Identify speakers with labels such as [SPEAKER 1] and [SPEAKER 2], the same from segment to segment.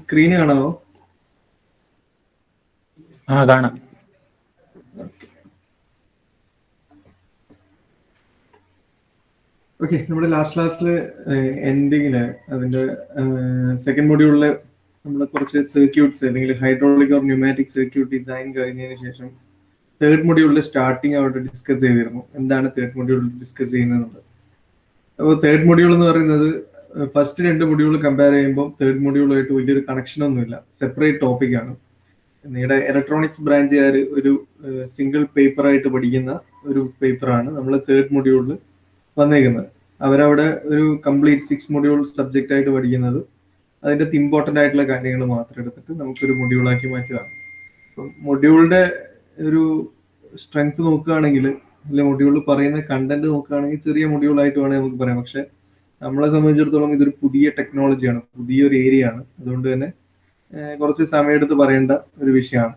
[SPEAKER 1] Screen കാണാമോ?
[SPEAKER 2] കാണാം.
[SPEAKER 1] Okay, നമ്മുടെ ലാസ്റ്റില് എൻഡിങ്ങില് അതിന്റെ സെക്കൻഡ് മൊഡ്യൂളില് നമ്മൾ കുറച്ച് സർക്യൂട്ട്സ് അല്ലെങ്കിൽ hydraulic or pneumatic circuit design കഴിഞ്ഞതിന് ശേഷം തേർഡ് മൊഡ്യൂളിൽ സ്റ്റാർട്ടിങ് അവിടെ ഡിസ്കസ് ചെയ്തിരുന്നു എന്താണ് തേർഡ് മൊഡ്യൂളിൽ ഡിസ്കസ് ചെയ്യുന്നത്. അപ്പോൾ തേർഡ് മൊഡ്യൂൾ എന്ന് പറയുന്നത് ഫസ്റ്റ് 2 മൊഡ്യൂൾ കമ്പയർ ചെയ്യുമ്പോൾ തേർഡ് മൊഡ്യൂളുമായിട്ട് വലിയൊരു കണക്ഷൻ ഒന്നുമില്ല, സെപ്പറേറ്റ് ടോപ്പിക്കാണ്. നിങ്ങളുടെ ഇലക്ട്രോണിക്സ് ബ്രാഞ്ചുകാർ ഒരു സിംഗിൾ പേപ്പറായിട്ട് പഠിക്കുന്ന ഒരു പേപ്പറാണ് നമ്മൾ തേർഡ് മൊഡ്യൂളിൽ വന്നേക്കുന്നത്. അവരവിടെ ഒരു കംപ്ലീറ്റ് 6 മൊഡ്യൂൾ സബ്ജക്റ്റ് ആയിട്ട് പഠിക്കുന്നത് അതിൻ്റെ ഇമ്പോർട്ടൻ്റ് ആയിട്ടുള്ള കാര്യങ്ങൾ മാത്രം എടുത്തിട്ട് നമുക്കൊരു മൊഡ്യൂളാക്കി മാറ്റുകയാണ്. അപ്പം മൊഡ്യൂളിൻ്റെ ഒരു സ്ട്രെങ്ത് നോക്കുകയാണെങ്കിൽ, അല്ലെങ്കിൽ മൊഡ്യൂളിൽ പറയുന്ന കണ്ടന്റ് നോക്കുകയാണെങ്കിൽ ചെറിയ മൊഡ്യൂളായിട്ട് വേണമെങ്കിൽ നമുക്ക് പറയാം. പക്ഷെ നമ്മളെ സംബന്ധിച്ചിടത്തോളം ഇതൊരു പുതിയ ടെക്നോളജിയാണ്, പുതിയൊരു ഏരിയ ആണ്. അതുകൊണ്ട് തന്നെ കുറച്ച് സമയമെടുത്ത് പറയേണ്ട ഒരു വിഷയമാണ്.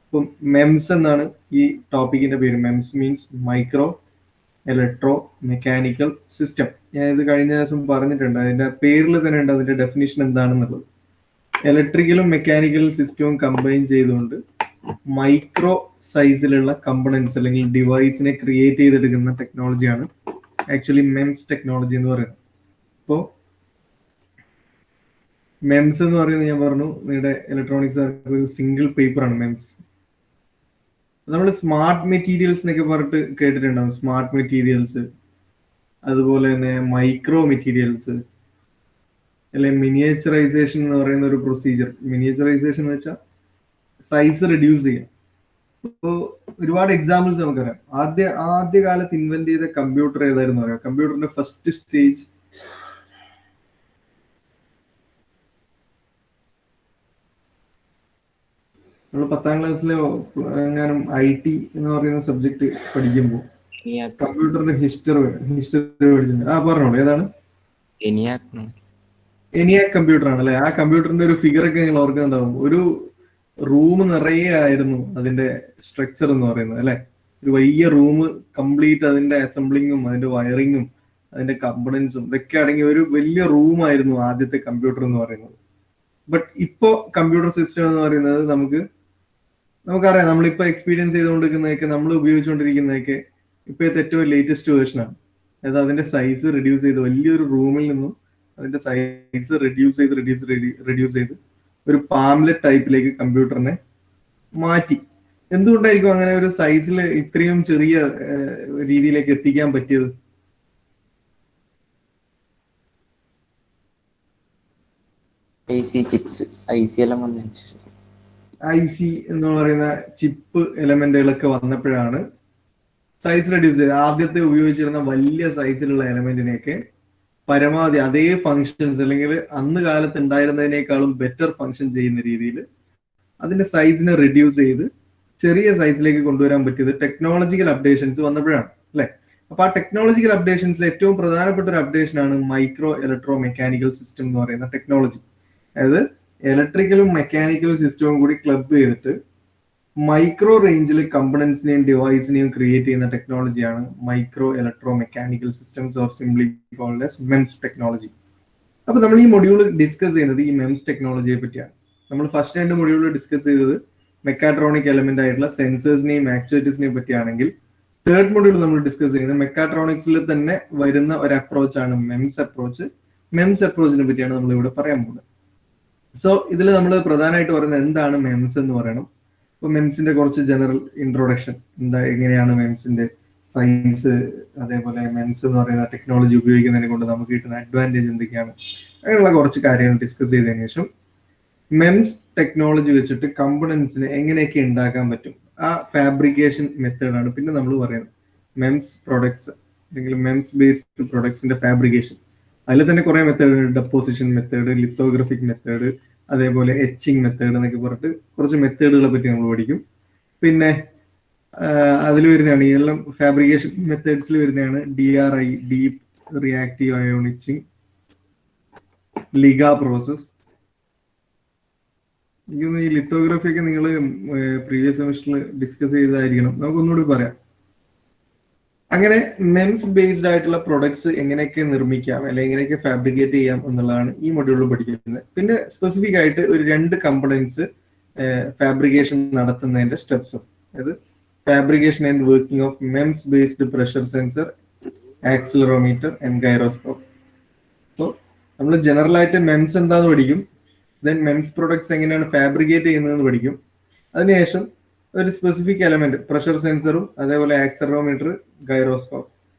[SPEAKER 1] ഇപ്പം മെംസ് എന്നാണ് ഈ ടോപ്പിക്കിന്റെ പേര്. MIMS means micro electro mechanical system. ഞാൻ ഇത് കഴിഞ്ഞ ദിവസം പറഞ്ഞിട്ടുണ്ട്, അതിന്റെ പേരിൽ തന്നെ ഉണ്ട് അതിന്റെ ഡെഫിനിഷൻ എന്താണെന്നുള്ളത്. ഇലക്ട്രിക്കലും മെക്കാനിക്കലും സിസ്റ്റവും കമ്പൈൻ ചെയ്തുകൊണ്ട് മൈക്രോ സൈസിലുള്ള കമ്പണൻസ് അല്ലെങ്കിൽ ഡിവൈസിനെ ക്രിയേറ്റ് ചെയ്തെടുക്കുന്ന ടെക്നോളജിയാണ് ആക്ച്വലി മെംസ് ടെക്നോളജി എന്ന് പറയുന്നത്. ഇപ്പോൾ മെംസ് എന്ന് പറയുന്നത് ഞാൻ പറഞ്ഞു, നിങ്ങളുടെ ഇലക്ട്രോണിക്സ് സിംഗിൾ പേപ്പറാണ് മെംസ്. നമ്മൾ സ്മാർട്ട് മെറ്റീരിയൽസ് എന്നൊക്കെ പറഞ്ഞിട്ട് കേട്ടിട്ടുണ്ടാവും. സ്മാർട്ട് മെറ്റീരിയൽസ്, അതുപോലെ തന്നെ മൈക്രോ മെറ്റീരിയൽസ്, അല്ലെ മിനിയേച്ചറൈസേഷൻ എന്ന് പറയുന്ന ഒരു പ്രൊസീജിയർ. മിനിയേച്ചറൈസേഷൻ എന്ന് വെച്ചാൽ സൈസ് റെഡ്യൂസ് ചെയ്യാം. ഇപ്പോൾ ഒരുപാട് എക്സാമ്പിൾസ് നമുക്കറിയാം. ആദ്യ കാലത്ത് ഇൻവെന്റ് ചെയ്ത കമ്പ്യൂട്ടർ ഏതായിരുന്നു അറിയാം? കമ്പ്യൂട്ടറിന്റെ ഫസ്റ്റ് സ്റ്റേജ് നമ്മൾ 10ാം ക്ലാസ്സിലെ എങ്ങാനും IT എന്ന് പറയുന്ന സബ്ജക്ട് പഠിക്കുമ്പോൾ കമ്പ്യൂട്ടറിന്റെ ഹിസ്റ്ററി പഠിച്ചിട്ടുണ്ട്. പറഞ്ഞോളൂ, ഏതാണ്? ENIAC കമ്പ്യൂട്ടർ ആണ് അല്ലെ? ആ കമ്പ്യൂട്ടറിന്റെ ഒരു ഫിഗർ ഒക്കെ നിങ്ങൾ ഓർക്കുന്നുണ്ടാവും. ഒരു റൂം നിറയെ ആയിരുന്നു അതിന്റെ സ്ട്രക്ചർ എന്ന് പറയുന്നത് അല്ലെ? ഒരു വലിയ റൂം കംപ്ലീറ്റ് അതിന്റെ അസംബ്ലിങ്ങും അതിന്റെ വയറിങ്ങും അതിന്റെ കമ്പണൻസും ഇതൊക്കെ അടങ്ങിയ ഒരു വലിയ റൂമായിരുന്നു ആദ്യത്തെ കമ്പ്യൂട്ടർ എന്ന് പറയുന്നത്. ബട്ട് ഇപ്പോ കമ്പ്യൂട്ടർ സിസ്റ്റം എന്ന് പറയുന്നത് നമുക്കറിയാം, നമ്മളിപ്പോ എക്സ്പീരിയൻസ് ചെയ്തുകൊണ്ടിരിക്കുന്നതൊക്കെ, നമ്മൾ ഉപയോഗിച്ചുകൊണ്ടിരിക്കുന്നതൊക്കെ ഇപ്പോഴത്തെ ഏറ്റവും ലേറ്റസ്റ്റ് വേർഷനാണ്. അതായത് അതിന്റെ സൈസ് റെഡ്യൂസ് ചെയ്ത് വലിയൊരു റൂമിൽ നിന്നും അതിന്റെ സൈസ് റെഡ്യൂസ് ചെയ്ത് ഒരു പാംലെറ്റ് ടൈപ്പിലേക്ക് കമ്പ്യൂട്ടറിനെ മാറ്റി. എന്തുകൊണ്ടായിരിക്കും അങ്ങനെ ഒരു സൈസിൽ ഇത്രയും ചെറിയ രീതിയിലേക്ക് എത്തിക്കാൻ പറ്റിയത്? IC എന്ന് പറയുന്ന ചിപ്പ് എലമെന്റുകളൊക്കെ വന്നപ്പോഴാണ് സൈസ് റെഡ്യൂസ് ചെയ്തത്. ആദ്യത്തെ ഉപയോഗിച്ചിരുന്ന വലിയ സൈസിലുള്ള എലമെന്റിനെയൊക്കെ പരമാവധി അതേ ഫങ്ഷൻസ് അല്ലെങ്കിൽ അന്ന് കാലത്ത് ഉണ്ടായിരുന്നതിനേക്കാളും ബെറ്റർ ഫങ്ഷൻ ചെയ്യുന്ന രീതിയിൽ അതിന്റെ സൈസിനെ റെഡ്യൂസ് ചെയ്ത് ചെറിയ സൈസിലേക്ക് കൊണ്ടുവരാൻ പറ്റിയത് ടെക്നോളജിക്കൽ അപ്ഡേഷൻസ് വന്നപ്പോഴാണ് അല്ലെ? അപ്പൊ ആ ടെക്നോളജിക്കൽ അപ്ഡേഷൻസിൽ ഏറ്റവും പ്രധാനപ്പെട്ട ഒരു അപ്ഡേഷൻ ആണ് മൈക്രോ ഇലക്ട്രോ മെക്കാനിക്കൽ സിസ്റ്റം എന്ന് പറയുന്ന ടെക്നോളജി. അതായത് ഇലക്ട്രിക്കലും മെക്കാനിക്കലും സിസ്റ്റവും കൂടി ക്ലബ് ചെയ്തിട്ട് മൈക്രോ റേഞ്ചിൽ കമ്പണൻസിനെയും ഡിവൈസിനെയും ക്രിയേറ്റ് ചെയ്യുന്ന ടെക്നോളജിയാണ് micro electro mechanical systems or simply called as MEMS technology. അപ്പൊ നമ്മൾ ഈ മൊഡ്യൂൾ ഡിസ്കസ് ചെയ്യുന്നത് ഈ മെംസ് ടെക്നോളജിയെ പറ്റിയാണ്. നമ്മൾ ഫസ്റ്റ് 2 മൊഡ്യൂൾ ഡിസ്കസ് ചെയ്തത് മെക്കാട്രോണിക് എലമെന്റ് ആയിട്ടുള്ള സെൻസേഴ്സിനെയും ആക്ച്വേറ്റേഴ്സിനെയും പറ്റിയാണെങ്കിൽ തേർഡ് മൊഡ്യൂൾ നമ്മൾ ഡിസ്കസ് ചെയ്യുന്നത് മെക്കാട്രോണിക്സിൽ തന്നെ വരുന്ന ഒരു അപ്രോച്ചാണ് മെംസ് അപ്രോച്ച്. മെംസ് അപ്രോച്ചിനെ പറ്റിയാണ് നമ്മൾ ഇവിടെ പറയാൻ പോകുന്നത്. സോ ഇതിൽ നമ്മൾ പ്രധാനമായിട്ട് പറയുന്നത് എന്താണ് മെംസ് എന്ന് പറയണം. ഇപ്പൊ മെംസിന്റെ കുറച്ച് ജനറൽ ഇൻട്രൊഡക്ഷൻ, എങ്ങനെയാണ് മെംസിന്റെ സൈൻസ്, അതേപോലെ മെംസ് എന്ന് പറയുന്ന ടെക്നോളജി ഉപയോഗിക്കുന്നതിനെ കൊണ്ട് നമുക്ക് കിട്ടുന്ന അഡ്വാൻറ്റേജ് എന്തൊക്കെയാണ്, അങ്ങനെയുള്ള കുറച്ച് കാര്യങ്ങൾ ഡിസ്കസ് ചെയ്തതിനു ശേഷം മെംസ് ടെക്നോളജി വെച്ചിട്ട് കമ്പണൻസിനെ എങ്ങനെയൊക്കെ ഉണ്ടാക്കാൻ പറ്റും, ആ ഫാബ്രിക്കേഷൻ മെത്തേഡാണ് പിന്നെ നമ്മൾ പറയുന്നത്. മെംസ് പ്രൊഡക്ട്സ് അല്ലെങ്കിൽ മെംസ് ബേസ്ഡ് പ്രൊഡക്ട്സിന്റെ ഫാബ്രിക്കേഷൻ, അതിൽ തന്നെ കുറെ മെത്തേഡ്, ഡെപ്പോസിഷൻ മെത്തേഡ്, ലിത്തോഗ്രഫിക് മെത്തേഡ്, അതേപോലെ എച്ചിങ് മെത്തേഡ് എന്നൊക്കെ പറഞ്ഞിട്ട് കുറച്ച് മെത്തേഡുകളെ പറ്റി നമ്മൾ പഠിക്കും. പിന്നെ അതിൽ വരുന്നതാണ് ഈ എല്ലാം ഫാബ്രിക്കേഷൻ മെത്തേഡ്സിൽ വരുന്നതാണ് DRI, deep reactive ion etching, Liga process. ഈ ലിത്തോഗ്രഫി ഒക്കെ നിങ്ങൾ പ്രീവിയസ് സെമിസ്റ്ററിൽ ഡിസ്കസ് ചെയ്തതായിരിക്കണം. നമുക്കൊന്നുകൂടി പറയാം. അങ്ങനെ മെംസ് ബേസ്ഡ് ആയിട്ടുള്ള പ്രൊഡക്ട്സ് എങ്ങനെയൊക്കെ നിർമ്മിക്കാം അല്ലെങ്കിൽ എങ്ങനെയൊക്കെ ഫാബ്രിക്കേറ്റ് ചെയ്യാം എന്നുള്ളതാണ് ഈ മൊഡ്യൂളിൽ പഠിക്കുന്നത്. പിന്നെ സ്പെസിഫിക് ആയിട്ട് ഒരു 2 കമ്പണൻസ് ഫാബ്രിക്കേഷൻ നടത്തുന്നതിന്റെ സ്റ്റെപ്സും, അതായത് fabrication and working of MEMS based pressure sensor, accelerometer and gyroscope. So നമ്മൾ ജനറൽ ആയിട്ട് മെംസ് എന്താന്ന് പഠിക്കും, ദെൻ മെംസ് പ്രൊഡക്ട്സ് എങ്ങനെയാണ് ഫാബ്രിക്കേറ്റ് ചെയ്യുന്നതെന്ന് പഠിക്കും. അതിനുശേഷം ഒരു സ്പെസിഫിക് എലമെന്റ് പ്രഷർ സെൻസറും അതേപോലെ ആക്സിലറോമീറ്റർ, ഗൈറോസ്കോപ്പ്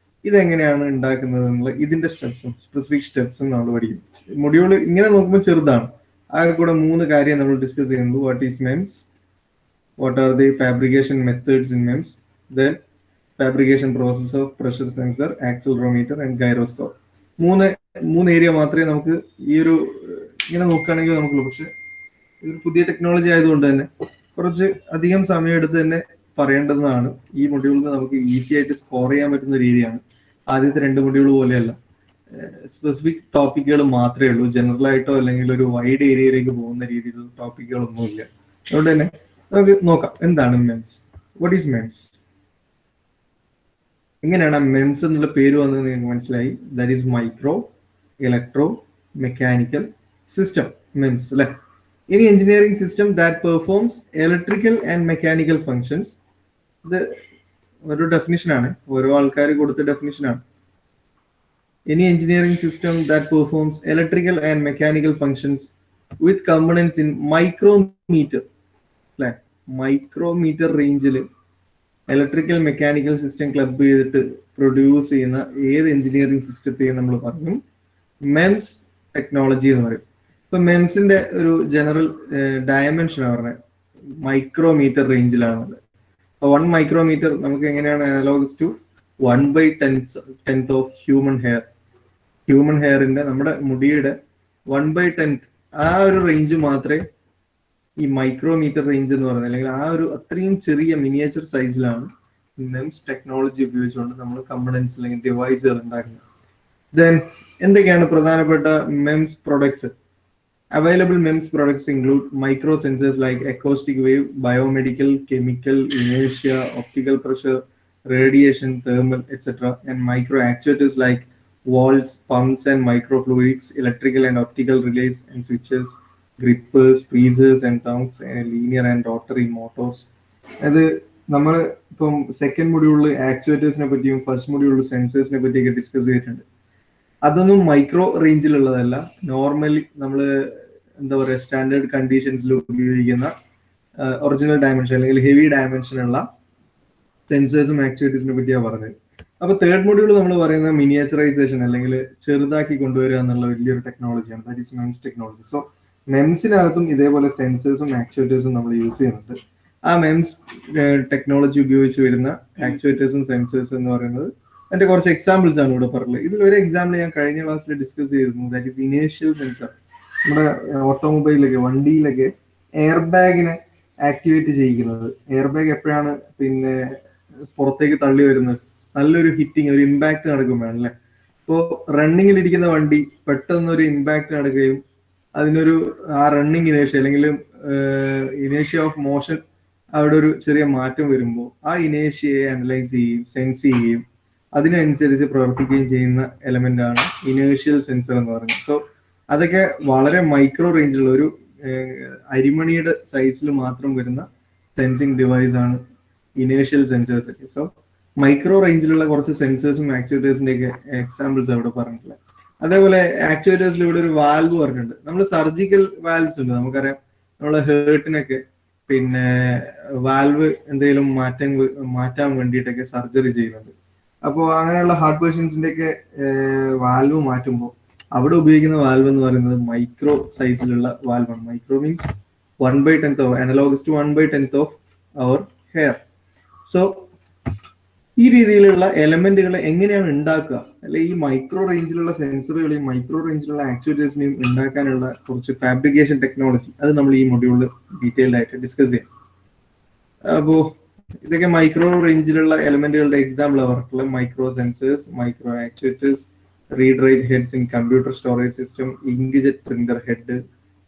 [SPEAKER 1] ഇതെങ്ങനെയാണ് ഉണ്ടാക്കുന്നത് എന്നുള്ള ഇതിന്റെ സ്റ്റെപ്സും സ്പെസിഫിക് സ്റ്റെപ്സും നമ്മൾ പഠിക്കും. മൊഡ്യൂൾ ഇങ്ങനെ നോക്കുമ്പോൾ ചെറുതാണ്. ആകെ കൂടെ 3 കാര്യം നമ്മൾ ഡിസ്കസ് ചെയ്യുന്നത്: what is MIMS, what are the fabrication methods in MEMS, then fabrication process of pressure sensor, accelerometer and gyroscope. മൂന്ന് ഏരിയ മാത്രമേ നമുക്ക് ഈ ഒരു ഇങ്ങനെ നോക്കുകയാണെങ്കിൽ നമുക്കുള്ളൂ. പക്ഷെ ഇതൊരു പുതിയ ടെക്നോളജി ആയതുകൊണ്ട് തന്നെ കുറച്ച് അധികം സമയം എടുത്ത് തന്നെ പറയേണ്ടതാണ്. ഈ മൊഡ്യൂളിൽ നമുക്ക് ഈസി ആയിട്ട് സ്കോർ ചെയ്യാൻ പറ്റുന്ന രീതിയാണ്. ആദ്യത്തെ 2 മൊഡ്യൂൾ പോലെയല്ല, സ്പെസിഫിക് ടോപ്പിക്കുകൾ മാത്രമേ ഉള്ളൂ. ജനറൽ ആയിട്ടോ അല്ലെങ്കിൽ ഒരു വൈഡ് ഏരിയയിലേക്ക് പോകുന്ന രീതിയിലുള്ള ടോപ്പിക്കുകളൊന്നുമില്ല. അതുകൊണ്ട് തന്നെ നമുക്ക് നോക്കാം എന്താണ് മെംസ്, വാട്ട് ഈസ് മെംസ്, എങ്ങനെയാണ് മെംസ് എന്നുള്ള പേര് വന്നത് നിങ്ങൾക്ക് മനസ്സിലായി. That is micro electro mechanical system, MIMS അല്ലെ. ഇനി engineering system that performs electrical and mechanical functions. ഇത് ഒരു ഡെഫിനിഷനാണ്, ഓരോ ആൾക്കാർ കൊടുത്ത ഡെഫിനിഷനാണ്. Any engineering system that performs electrical and mechanical functions with components in micrometer, like micrometer റേഞ്ചിൽ ഇലക്ട്രിക്കൽ മെക്കാനിക്കൽ സിസ്റ്റം ക്ലബ് ചെയ്തിട്ട് produce ചെയ്യുന്ന ഏത് എഞ്ചിനീയറിംഗ് സിസ്റ്റത്തെയും നമ്മൾ പറയും മെംസ് ടെക്നോളജി എന്ന് പറയും. ഇപ്പൊ മെംസിന്റെ ഒരു ജനറൽ ഡയമെൻഷൻ പറഞ്ഞത് മൈക്രോമീറ്റർ റേഞ്ചിലാണത്. 1 മൈക്രോമീറ്റർ നമുക്ക് എങ്ങനെയാണ് analogous to 1/10th of human hair. Human ഹെയറിന്റെ, നമ്മുടെ മുടിയുടെ 1/10 ആ ഒരു റേഞ്ച് മാത്രമേ ഈ മൈക്രോമീറ്റർ റേഞ്ച് എന്ന് പറയുന്നത്. അല്ലെങ്കിൽ ആ ഒരു അത്രയും ചെറിയ മിനിയേച്ചർ സൈസിലാണ് മെംസ് ടെക്നോളജി ഉപയോഗിച്ചുകൊണ്ട് നമ്മൾ കമ്പണൻസ് അല്ലെങ്കിൽ ഡിവൈസുകൾ ഉണ്ടാക്കുന്നത്. ദെൻ എന്തൊക്കെയാണ് പ്രധാനപ്പെട്ട MIMS products? Available MEMS products include micro sensors like acoustic wave, biomedical, chemical, inertia, optical pressure, radiation, thermal, etc. and micro actuators like valves, pumps and microfluidics, electrical and optical relays and switches, grippers, tweezers and tongues, and linear and rotary motors. അത് നമ്മൾ ഇപ്പം second മൊഡ്യൂളിൽ ആക്ച്വേറ്റേഴ്സിനെ പറ്റിയും first മൊഡ്യൂളിൽ സെൻസേഴ്സിനെ പറ്റിയൊക്കെ discuss ചെയ്തിട്ടുണ്ട്. അതൊന്നും micro റേഞ്ചിലുള്ളതല്ല. Normally നമ്മൾ എന്താ പറയുക, സ്റ്റാൻഡേർഡ് കണ്ടീഷൻസിൽ ഉപയോഗിക്കുന്ന ഒറിജിനൽ ഡയമെൻഷൻ അല്ലെങ്കിൽ ഹെവി ഡയമെൻഷനുള്ള സെൻസേഴ്സും ആക്ച്വേറ്റേഴ്സിനെ പറ്റിയാണ് പറഞ്ഞത്. അപ്പൊ തേർഡ് മൊഡ്യൂൾ നമ്മൾ പറയുന്ന മിനിയേച്ചറൈസേഷൻ അല്ലെങ്കിൽ ചെറുതാക്കി കൊണ്ടുവരിക എന്നുള്ള വലിയൊരു ടെക്നോളജിയാണ്, that is MEMS technology. So മെംസിനകത്തും ഇതേപോലെ സെൻസേഴ്സും ആക്ച്വേറ്റേഴ്സും നമ്മൾ യൂസ് ചെയ്യുന്നുണ്ട്. ആ മെംസ് ടെക്നോളജി ഉപയോഗിച്ച് വരുന്ന ആക്ച്വേറ്റേഴ്സും സെൻസേഴ്സ് എന്ന് പറയുന്നത് അതിന്റെ കുറച്ച് എക്സാമ്പിൾസ് ആണ് ഇവിടെ പറഞ്ഞത്. ഇതിൽ ഒരു എക്സാമ്പിൾ ഞാൻ കഴിഞ്ഞ ക്ലാസ്സിൽ ഡിസ്കസ് ചെയ്തിരുന്നു, ദാറ്റ് ഈസ് ഇനേഷ്യൽ സെൻസർ. നമ്മുടെ ഓട്ടോമൊബൈലിലൊക്കെ വണ്ടിയിലൊക്കെ എയർ ബാഗിനെ ആക്ടിവേറ്റ് ചെയ്യിക്കുന്നത്. എയർ ബാഗ് എപ്പോഴാണ് പിന്നെ പുറത്തേക്ക് തള്ളി വരുന്നത്? നല്ലൊരു ഹിറ്റിംഗ്, ഒരു ഇമ്പാക്ട് നടക്കുമ്പോഴാണ് അല്ലെ. ഇപ്പോൾ റണ്ണിങ്ങിലിരിക്കുന്ന വണ്ടി പെട്ടെന്ന് ഒരു ഇമ്പാക്ട് നടക്കുകയും അതിനൊരു ആ റണ്ണിങ് ഇനേഷ്യ അല്ലെങ്കിൽ ഇനേഷ്യ ഓഫ് മോഷൻ അവിടെ ഒരു ചെറിയ മാറ്റം വരുമ്പോൾ ആ ഇനേഷ്യയെ അനലൈസ് ചെയ്യുകയും സെൻസ് ചെയ്യുകയും അതിനനുസരിച്ച് പ്രവർത്തിക്കുകയും ചെയ്യുന്ന എലമെന്റ് ആണ് ഇനേഷ്യൽ സെൻസർ എന്ന് പറയുന്നത്. സോ അതൊക്കെ വളരെ മൈക്രോ റേഞ്ചിലുള്ള ഒരു അരിമണിയുടെ സൈസിൽ മാത്രം വരുന്ന സെൻസിങ് ഡിവൈസ് ആണ് ഇനേഷ്യൽ സെൻസേഴ്സ് ഒക്കെ. സോ മൈക്രോ റേഞ്ചിലുള്ള കുറച്ച് സെൻസേഴ്സും ആക്ച്വേറ്റേഴ്സിന്റെ ഒക്കെ എക്സാമ്പിൾസ് അവിടെ പറഞ്ഞിട്ടില്ല. അതേപോലെ ആക്ച്വേറ്റേഴ്സിൽ ഇവിടെ ഒരു വാൽവ് പറഞ്ഞിട്ടുണ്ട്. നമ്മൾ സർജിക്കൽ വാൽവ്സ് ഉണ്ട്, നമുക്കറിയാം. നമ്മളെ ഹേർട്ടിനൊക്കെ പിന്നെ വാൽവ് എന്തെങ്കിലും മാറ്റാൻ വേണ്ടിയിട്ടൊക്കെ സർജറി ചെയ്യുന്നുണ്ട്. അപ്പോൾ അങ്ങനെയുള്ള ഹാർട്ട് പേഷ്യൻസിന്റെ ഒക്കെ വാൽവ് മാറ്റുമ്പോൾ അവിടെ ഉപയോഗിക്കുന്ന വാൽവ് എന്ന് പറയുന്നത് മൈക്രോ സൈസിലുള്ള വാൽവാണ്. Micro means 1/10 of analogous to 1/10 of our hair. So ഈ രീതിയിലുള്ള എലമെന്റുകളെ എങ്ങനെയാണ് ഉണ്ടാക്കുക, അല്ലെ ഈ മൈക്രോ റേഞ്ചിലുള്ള സെൻസറുകളെയും മൈക്രോ റേഞ്ചിലുള്ള ആക്ച്വേറ്റേഴ്സിനെയും ഉണ്ടാക്കാനുള്ള കുറച്ച് ഫാബ്രിക്കേഷൻ ടെക്നോളജി, അത് നമ്മൾ ഈ മൊഡ്യൂളിൽ ഡീറ്റെയിൽഡ് ആയിട്ട് ഡിസ്കസ് ചെയ്യാം. അപ്പോ ഇതൊക്കെ മൈക്രോ റേഞ്ചിലുള്ള എലമെന്റുകളുടെ എക്സാമ്പിൾ അവർക്കുള്ള micro sensors, micro actuators, read write heads in computer storage system, inkjet printer head,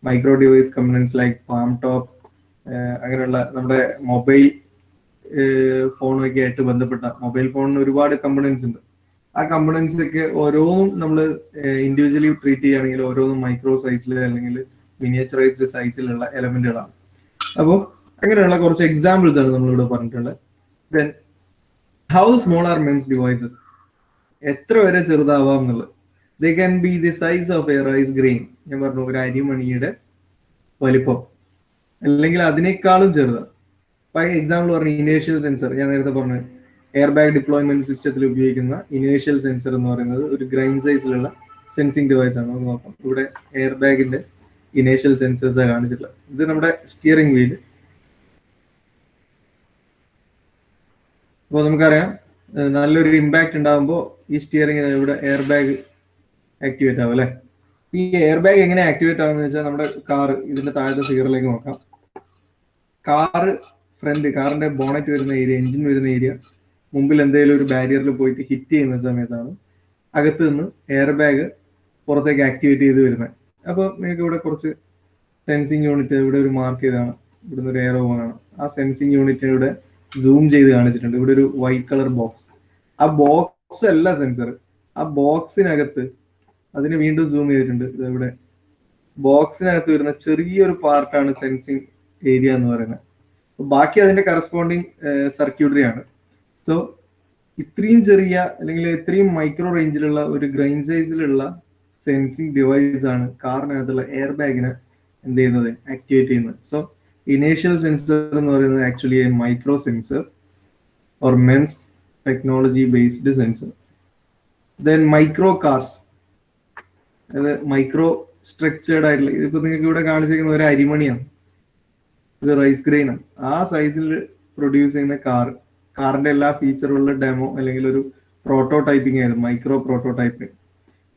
[SPEAKER 1] micro device components like palm top, അങ്ങനെയുള്ള നമ്മുടെ മൊബൈൽ ഫോണൊക്കെ ആയിട്ട് ബന്ധപ്പെട്ട മൊബൈൽ ഫോണിന് ഒരുപാട് കമ്പണൻസ് ഉണ്ട്. ആ കമ്പണൻസ് ഒക്കെ ഓരോന്നും നമ്മൾ ഇൻഡിവിജ്വലി ട്രീറ്റ് ചെയ്യുകയാണെങ്കിൽ ഓരോന്നും മൈക്രോ സൈസിൽ അല്ലെങ്കിൽ മിനിയേച്ചറൈസ്ഡ് സൈസിലുള്ള എലമെന്റുകളാണ്. അപ്പോൾ അങ്ങനെയുള്ള കുറച്ച് എക്സാമ്പിൾസ് ആണ് നമ്മളിവിടെ പറഞ്ഞിട്ടുള്ളത്. Then how small are MEMS devices, എത്ര വരെ ചെറുതാവാം എന്നുള്ളത്. They can be the size of a rice grain, ഞാൻ പറഞ്ഞു ഒരു അരിമണിയുടെ വലിപ്പം, അല്ലെങ്കിൽ അതിനേക്കാളും ചെറുതാണ്. എക്സാമ്പിൾ പറഞ്ഞ ഇനേഷ്യൽ സെൻസർ, ഞാൻ നേരത്തെ പറഞ്ഞു എയർ ബാഗ് ഡിപ്ലോയ്മെന്റ് സിസ്റ്റത്തിൽ ഉപയോഗിക്കുന്ന ഇനേഷ്യൽ സെൻസർ എന്ന് പറയുന്നത് ഒരു ഗ്രൈൻ സൈസിലുള്ള സെൻസിങ് ഡിവൈസ് ആണ്. നമുക്ക് നോക്കാം, ഇവിടെ എയർ ബാഗിന്റെ ഇനേഷ്യൽ സെൻസേഴ്സ് കാണിച്ചിട്ടുള്ളത്. ഇത് നമ്മുടെ സ്റ്റിയറിംഗ് വീല്. അപ്പോൾ നമുക്കറിയാം നല്ലൊരു ഇമ്പാക്ട് ഉണ്ടാകുമ്പോൾ ഈ സ്റ്റിയറിംഗ് ഇവിടെ എയർ ബാഗ് ആക്ടിവേറ്റ് ആവും അല്ലെ. ഈ എയർ ബാഗ് എങ്ങനെ ആക്ടിവേറ്റ് ആകുന്ന വെച്ചാൽ നമ്മുടെ കാർ, ഇതിന്റെ താഴത്തെ ഫിഗറിലേക്ക് നോക്കാം. കാറിന്റെ ബോണറ്റ് വരുന്ന ഏരിയ, എഞ്ചിൻ വരുന്ന ഏരിയ, മുമ്പിൽ എന്തെങ്കിലും ഒരു ബാരിയറിൽ പോയിട്ട് ഹിറ്റ് ചെയ്യുന്ന സമയത്താണ് അകത്ത് നിന്ന് എയർ ബാഗ് പുറത്തേക്ക് ആക്ടിവേറ്റ് ചെയ്ത് വരുന്നത്. അപ്പോൾ നിങ്ങൾക്ക് ഇവിടെ കുറച്ച് സെൻസിങ് യൂണിറ്റ് ഇവിടെ ഒരു മാർക്ക് ചെയ്താണ്, ഇവിടുന്ന് ഒരു എയറോ ആണ്. ആ സെൻസിങ് യൂണിറ്റ് ഇവിടെ സൂം ചെയ്ത് കാണിച്ചിട്ടുണ്ട്. ഇവിടെ ഒരു വൈറ്റ് കളർ ബോക്സ്, ആ ബോക്സ് അല്ല സെൻസർ, ആ ബോക്സിനകത്ത് അതിന് വീണ്ടും സൂം ചെയ്തിട്ടുണ്ട്. ഇവിടെ ബോക്സിനകത്ത് വരുന്ന ചെറിയൊരു പാർട്ടാണ് സെൻസിങ് ഏരിയ എന്ന് പറയുന്നത്. ബാക്കി അതിന്റെ കറസ്പോണ്ടിങ് സർക്യൂട്ടറി ആണ്. സോ ഇത്രയും ചെറിയ അല്ലെങ്കിൽ ഇത്രയും മൈക്രോ റേഞ്ചിലുള്ള ഒരു ഗ്രൈൻ സൈസിലുള്ള സെൻസിങ് ഡിവൈസ് ആണ് കാറിനകത്തുള്ള എയർ ബാഗിനെ എന്ത് ചെയ്യുന്നത്, ആക്ടിവേറ്റ് ചെയ്യുന്നത്. സോ ഇനേഷ്യൽ സെൻസർ എന്ന് പറയുന്നത് actually A micro sensor or men's technology based sensor. Then micro cars, അത് മൈക്രോ സ്ട്രക്ചേർഡ് ആയിട്ടുള്ള, ഇതിപ്പോ നിങ്ങൾക്ക് ഇവിടെ കാണിച്ചിരിക്കുന്ന ഒരു അരിമണിയാണ്, ഇത് റൈസ് ഗ്രെയിൻ ആണ്. ആ സൈസിൽ പ്രൊഡ്യൂസ് ചെയ്യുന്ന കാറിന്റെ എല്ലാ ഫീച്ചറുള്ള ഡെമോ അല്ലെങ്കിൽ ഒരു പ്രോട്ടോ ടൈപ്പിംഗ് ആയിരുന്നു, മൈക്രോ പ്രോട്ടോ ടൈപ്പിംഗ്.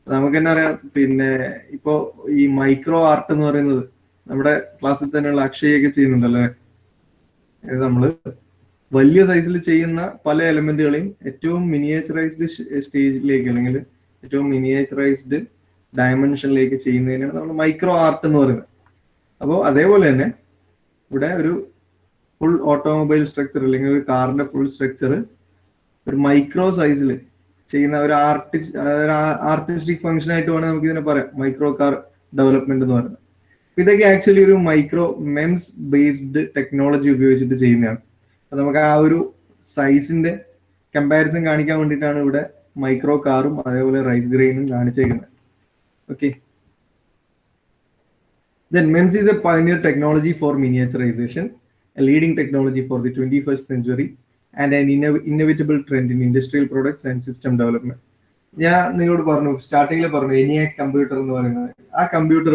[SPEAKER 1] നമുക്ക് തന്നെ അറിയാം. പിന്നെ ഇപ്പോ ഈ മൈക്രോ ആർട്ട് എന്ന് പറയുന്നത് നമ്മുടെ ക്ലാസ്സിൽ തന്നെയുള്ള അക്ഷയൊക്കെ ചെയ്യുന്നുണ്ടല്ലേ. നമ്മള് വലിയ സൈസിൽ ചെയ്യുന്ന പല എലമെന്റുകളെയും ഏറ്റവും മിനിയേച്ചറൈസ്ഡ് സ്റ്റേജിലേക്ക് അല്ലെങ്കിൽ ഏറ്റവും മിനിയേച്ചറൈസ്ഡ് ഡയമെൻഷനിലേക്ക് ചെയ്യുന്നതിനാണ് നമ്മൾ മൈക്രോ ആർട്ട് എന്ന് പറയുന്നത്. അപ്പോൾ അതേപോലെ തന്നെ ഇവിടെ ഒരു ഫുൾ ഓട്ടോമൊബൈൽ സ്ട്രക്ചർ അല്ലെങ്കിൽ ഒരു കാറിന്റെ ഫുൾ സ്ട്രക്ചർ ഒരു മൈക്രോ സൈസിൽ ചെയ്യുന്ന ഒരു ആർട്ടിസ്റ്റിക് ഫംഗ്ഷൻ ആയിട്ട് വേണം നമുക്ക് ഇതിനെ പറയാം, മൈക്രോ കാർ ഡെവലപ്മെന്റ് എന്ന് പറയുന്നത്. ഇതൊക്കെ ആക്ച്വലി ഒരു മൈക്രോ മെംസ് ബേസ്ഡ് ടെക്നോളജി ഉപയോഗിച്ചിട്ട് ചെയ്യുന്നതാണ്. അപ്പൊ നമുക്ക് ആ ഒരു സൈസിന്റെ കമ്പാരിസൺ കാണിക്കാൻ വേണ്ടിയിട്ടാണ് ഇവിടെ മൈക്രോ കാറും അതേപോലെ റൈസ് ഗ്രെയിനും കാണിച്ചേക്കുന്നത്. Okay. Then MEMS is a pioneer technology for miniaturization, a leading technology for the 21st century and an inevitable trend in industrial products and system development. ഞാൻ നിങ്ങളോട് പറഞ്ഞു, സ്റ്റാർട്ടിങ്ങിൽ പറഞ്ഞു ENIAC കമ്പ്യൂട്ടർ എന്ന് പറയുന്നത്. ആ കമ്പ്യൂട്ടർ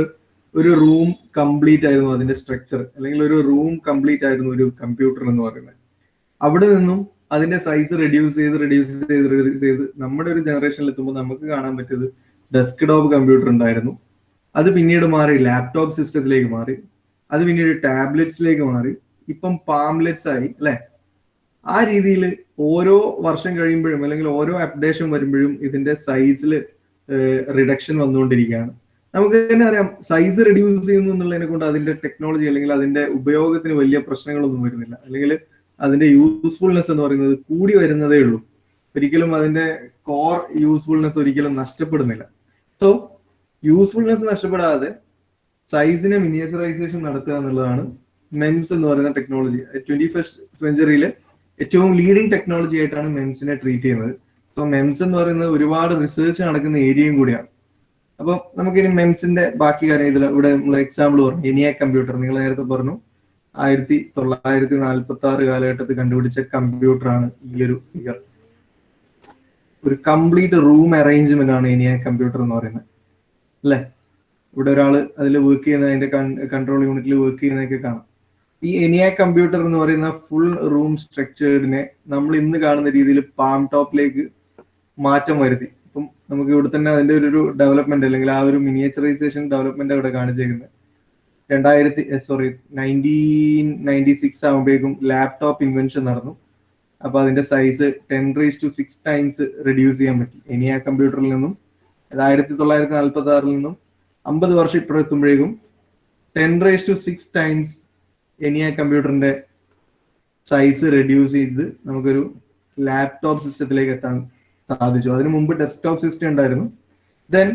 [SPEAKER 1] ഒരു റൂം കംപ്ലീറ്റ് ആയിരുന്നു അതിന്റെ സ്ട്രക്ചർ, അല്ലെങ്കിൽ ഒരു റൂം കംപ്ലീറ്റ് ആയിരുന്നു ഒരു കമ്പ്യൂട്ടർ എന്ന് പറയുന്നത്. അവിടെ നിന്നും അതിന്റെ സൈസ് റെഡ്യൂസ് ചെയ്ത് നമ്മുടെ ഒരു ജനറേഷനിൽ എത്തുമ്പോൾ നമുക്ക് കാണാൻ പറ്റിയത് ഡെസ്ക് ടോപ്പ് കമ്പ്യൂട്ടർ ഉണ്ടായിരുന്നു. അത് പിന്നീട് മാറി ലാപ്ടോപ്പ് സിസ്റ്റത്തിലേക്ക് മാറി, അത് പിന്നീട് ടാബ്ലറ്റ്സിലേക്ക് മാറി, ഇപ്പം പാംലെറ്റ്സ് ആയി അല്ലെ. ആ രീതിയിൽ ഓരോ വർഷം കഴിയുമ്പോഴും അല്ലെങ്കിൽ ഓരോ അപ്ഡേഷൻ വരുമ്പോഴും ഇതിന്റെ സൈസിൽ റിഡക്ഷൻ വന്നുകൊണ്ടിരിക്കുകയാണ്. നമുക്ക് തന്നെ അറിയാം, സൈസ് റെഡ്യൂസ് ചെയ്യുന്നു എന്നുള്ളതിനെ കൊണ്ട് അതിന്റെ ടെക്നോളജി അല്ലെങ്കിൽ അതിന്റെ ഉപയോഗത്തിന് വലിയ പ്രശ്നങ്ങളൊന്നും വരുന്നില്ല, അല്ലെങ്കിൽ അതിന്റെ യൂസ്ഫുൾനെസ് എന്ന് പറയുന്നത് കൂടി വരുന്നതേ ഉള്ളൂ. ഒരിക്കലും അതിന്റെ കോർ യൂസ്ഫുൾനെസ് ഒരിക്കലും നഷ്ടപ്പെടുന്നില്ല. സോ യൂസ്ഫുൾനെസ് നഷ്ടപ്പെടാതെ സൈസിനെ മിനിയേച്ചറൈസേഷൻ നടത്തുക എന്നുള്ളതാണ് മെംസ് എന്ന് പറയുന്ന ടെക്നോളജി. 21st സെഞ്ചുറിയിലെ ഏറ്റവും ലീഡിങ് ടെക്നോളജി ആയിട്ടാണ് മെംസിനെ ട്രീറ്റ് ചെയ്യുന്നത്. സോ മെംസ് എന്ന് പറയുന്നത് ഒരുപാട് റിസർച്ച് നടക്കുന്ന ഏരിയയും കൂടിയാണ്. അപ്പൊ നമുക്കിനി മെംസിന്റെ ബാക്കി കാര്യം ഇവിടെ നമ്മൾ എക്സാമ്പിൾ പറഞ്ഞു. ENIAC കമ്പ്യൂട്ടർ നിങ്ങൾ നേരത്തെ പറഞ്ഞു 1946 കാലഘട്ടത്തിൽ കണ്ടുപിടിച്ച കമ്പ്യൂട്ടറാണ് ഈ ഒരു ഫിഗർ. ഒരു കംപ്ലീറ്റ് റൂം അറേഞ്ച്മെന്റ് ആണ് ENIAC കമ്പ്യൂട്ടർ എന്ന് പറയുന്നത് അല്ലെ. ഇവിടെ ഒരാൾ അതിൽ വർക്ക് ചെയ്യുന്ന, അതിന്റെ കൺട്രോൾ യൂണിറ്റിൽ വർക്ക് ചെയ്യുന്നതൊക്കെ കാണാം. ഈ ENIAC കമ്പ്യൂട്ടർ എന്ന് പറയുന്ന ഫുൾ റൂം സ്ട്രക്ചേർഡിനെ നമ്മൾ ഇന്ന് കാണുന്ന രീതിയിൽ പാം ടോപ്പിലേക്ക് മാറ്റം വരുത്തി. ഇപ്പം നമുക്ക് ഇവിടെ തന്നെ അതിന്റെ ഒരു ഡെവലപ്മെന്റ് അല്ലെങ്കിൽ ആ ഒരു മിനിയേച്ചറൈസേഷൻ ഡെവലപ്മെന്റ് അവിടെ കാണിച്ചേക്കുന്നത് 1996 ആകുമ്പോഴേക്കും ലാപ്ടോപ്പ് ഇൻവെൻഷൻ നടന്നു. അപ്പൊ അതിന്റെ സൈസ് 10⁶ ടൈംസ് റെഡ്യൂസ് ചെയ്യാൻ പറ്റി ENIAC കമ്പ്യൂട്ടറിൽ നിന്നും. 1946 നിന്നും 50 വർഷം ഇപ്പോൾ എത്തുമ്പോഴേക്കും 10⁶ ടൈംസ് ENIAC കമ്പ്യൂട്ടറിന്റെ സൈസ് റെഡ്യൂസ് ചെയ്ത് നമുക്കൊരു ലാപ്ടോപ്പ് സിസ്റ്റത്തിലേക്ക് എത്താൻ സാധിച്ചു. അതിനു മുമ്പ് ഡെസ്ക്ടോപ്പ് സിസ്റ്റം ഉണ്ടായിരുന്നു. ദെൻ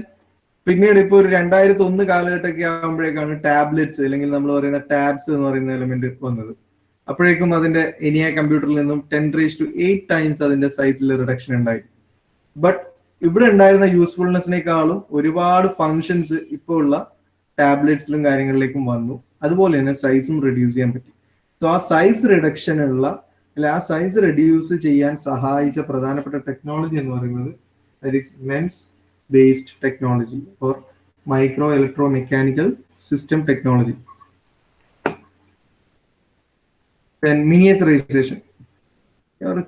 [SPEAKER 1] പിന്നീട് ഇപ്പോൾ ഒരു 2001 കാലഘട്ടമൊക്കെ ആകുമ്പോഴേക്കാണ് ടാബ്ലറ്റ്സ് അല്ലെങ്കിൽ നമ്മൾ പറയുന്ന ടാബ്സ് എന്ന് പറയുന്ന എലമെന്റ് വന്നത്. അപ്പോഴേക്കും അതിന്റെ ENIAC കമ്പ്യൂട്ടറിൽ നിന്നും 10⁸ ടൈംസ് അതിന്റെ സൈസിൽ റിഡക്ഷൻ ഉണ്ടായി. ബട്ട് ഇവിടെ ഉണ്ടായിരുന്ന യൂസ്ഫുൾനെസ്സിനേക്കാളും ഒരുപാട് ഫങ്ഷൻസ് ഇപ്പോൾ ഉള്ള ടാബ്ലറ്റ്സിലും കാര്യങ്ങളിലേക്കും വന്നു. അതുപോലെ തന്നെ സൈസും റെഡ്യൂസ് ചെയ്യാൻ പറ്റി. സോ ആ സൈസ് റിഡക്ഷനുള്ള അല്ലെ ആ സൈസ് റെഡ്യൂസ് ചെയ്യാൻ സഹായിച്ച പ്രധാനപ്പെട്ട ടെക്നോളജി എന്ന് പറയുന്നത് that is MEMS based technology or micro electro mechanical system technology. Miniaturisation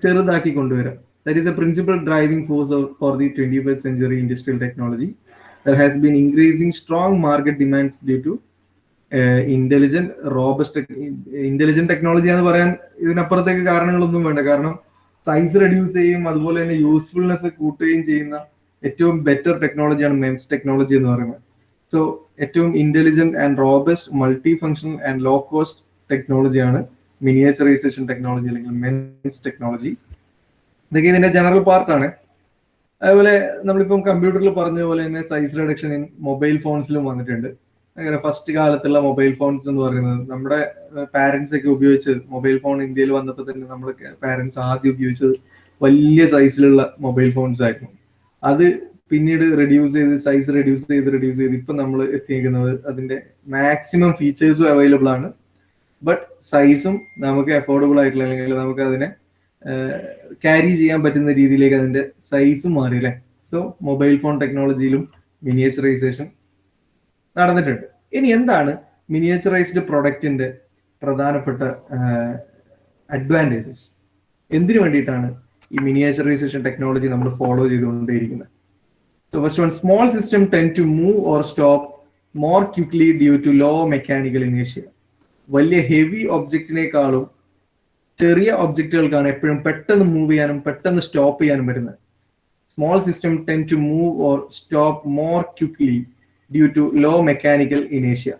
[SPEAKER 1] ചെറുതാക്കി കൊണ്ടുവരാം. That is a principal driving force for the 21st century industrial technology. There has been increasing strong market demands due to intelligent, robust, intelligent technology എന്ന് പറയാൻ ഇതിനപ്പുറത്തേക്ക് കാരണങ്ങളൊന്നും വേണ്ട. കാരണം size reduce ചെയ്യും അതുപോലെ തന്നെ usefulness കൂട്ടുകയും ചെയ്യുന്ന ഏറ്റവും ബെറ്റർ ടെക്നോളജിയാണ് MEMS ടെക്നോളജി എന്ന് പറയുന്നത്. സോ ഏറ്റവും intelligent and robust multi functional and low cost ടെക്നോളജിയാണ് മിനിയേച്ചറൈസേഷൻ ടെക്നോളജി അല്ലെങ്കിൽ MEMS ടെക്നോളജി. ഇതൊക്കെ ഇതിന്റെ ജനറൽ പാർട്ടാണ്. അതുപോലെ നമ്മളിപ്പം കമ്പ്യൂട്ടറിൽ പറഞ്ഞ പോലെ തന്നെ സൈസ് റിഡക്ഷൻ മൊബൈൽ ഫോൺസിലും വന്നിട്ടുണ്ട്. അങ്ങനെ ഫസ്റ്റ് കാലത്തുള്ള മൊബൈൽ ഫോൺസ് എന്ന് പറയുന്നത് നമ്മുടെ പാരന്റ്സ് ഒക്കെ ഉപയോഗിച്ചത്, മൊബൈൽ ഫോൺ ഇന്ത്യയിൽ വന്നപ്പോൾ തന്നെ നമ്മുടെ പാരന്റ്സ് ആദ്യം ഉപയോഗിച്ചത് വലിയ സൈസിലുള്ള മൊബൈൽ ഫോൺസ് ആയിരുന്നു. അത് പിന്നീട് റെഡ്യൂസ് ചെയ്ത് സൈസ് റെഡ്യൂസ് ചെയ്ത് ഇപ്പം നമ്മൾ എത്തിയിരിക്കുന്നത് അതിന്റെ മാക്സിമം ഫീച്ചേഴ്സും അവൈലബിൾ ആണ്. ബട്ട് സൈസും നമുക്ക് അഫോർഡബിൾ ആയിട്ടുള്ള അല്ലെങ്കിൽ നമുക്ക് അതിനെ ക്യാരി ചെയ്യാൻ പറ്റുന്ന രീതിയിലേക്ക് അതിന്റെ സൈസും മാറി അല്ലേ. സോ മൊബൈൽ ഫോൺ ടെക്നോളജിയിലും മിനിയേച്ചറൈസേഷൻ നടന്നിട്ടുണ്ട്. ഇനി എന്താണ് മിനിയേച്ചറൈസ്ഡ് പ്രൊഡക്റ്റിന്റെ പ്രധാനപ്പെട്ട അഡ്വാൻറ്റേജസ്? എന്തിനു വേണ്ടിയിട്ടാണ് ഈ മിനിയേച്ചറൈസേഷൻ ടെക്നോളജി നമ്മൾ ഫോളോ ചെയ്തുകൊണ്ടേയിരിക്കുന്നത്? So first one, small system tend to move or stop more quickly due to low mechanical ഇനേഷ്യ. വലിയ ഹെവി ഒബ്ജക്റ്റിനേക്കാളും ചെറിയ ഒബ്ജക്റ്റുകൾക്കാണ് എപ്പോഴും പെട്ടെന്ന് മൂവ് ചെയ്യാനും പെട്ടെന്ന് സ്റ്റോപ്പ് ചെയ്യാനും പറ്റുന്നത്. Small system tend to move or stop more quickly due to low mechanical ഇനേഷ്യ.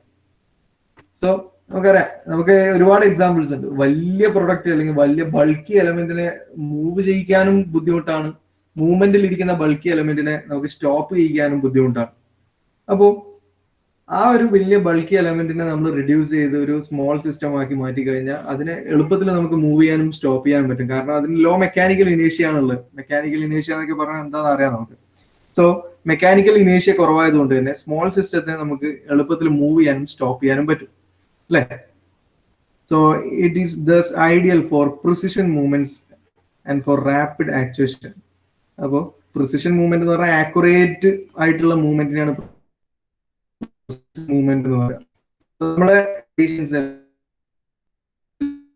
[SPEAKER 1] സോ നമുക്കറിയാം, നമുക്ക് ഒരുപാട് എക്സാമ്പിൾസ് ഉണ്ട്. വലിയ പ്രൊഡക്റ്റ് അല്ലെങ്കിൽ വലിയ ബൾക്കി എലമെന്റിനെ മൂവ് ചെയ്യിക്കാനും ബുദ്ധിമുട്ടാണ്. മൂവ്മെന്റിൽ ഇരിക്കുന്ന ബൾക്കി എലമെന്റിനെ നമുക്ക് സ്റ്റോപ്പ് ചെയ്യിക്കാനും ബുദ്ധിമുട്ടാണ്. അപ്പോൾ ആ ഒരു വലിയ ബൾക്കി എലമെന്റിനെ നമ്മൾ റിഡ്യൂസ് ചെയ്ത് ഒരു സ്മോൾ സിസ്റ്റം ആക്കി മാറ്റി കഴിഞ്ഞാൽ അതിനെ എളുപ്പത്തിൽ നമുക്ക് മൂവ് ചെയ്യാനും സ്റ്റോപ്പ് ചെയ്യാനും പറ്റും. കാരണം അതിന് ലോ മെക്കാനിക്കൽ ഇനേഷ്യ ആണുള്ളത്. മെക്കാനിക്കൽ ഇനേഷ്യ എന്നൊക്കെ പറഞ്ഞാൽ എന്താണെന്ന് അറിയാം നമുക്ക്. സോ മെക്കാനിക്കൽ ഇനേഷ്യ കുറവായതുകൊണ്ട് തന്നെ സ്മോൾ സിസ്റ്റത്തെ നമുക്ക് എളുപ്പത്തിൽ മൂവ് ചെയ്യാനും സ്റ്റോപ്പ് ചെയ്യാനും പറ്റും അല്ലേ. So it is thus ideal for precision movements and for rapid actuation. അപ്പോൾ പ്രിസിഷൻ മൂവ്മെന്റ് എന്ന് പറഞ്ഞാൽ ആക്യുറേറ്റ് ആയിട്ടുള്ള മൂവ്മെന്റിനാണ് മൂവ്മെന്റ് എന്ന് പറയാം. നമ്മളെ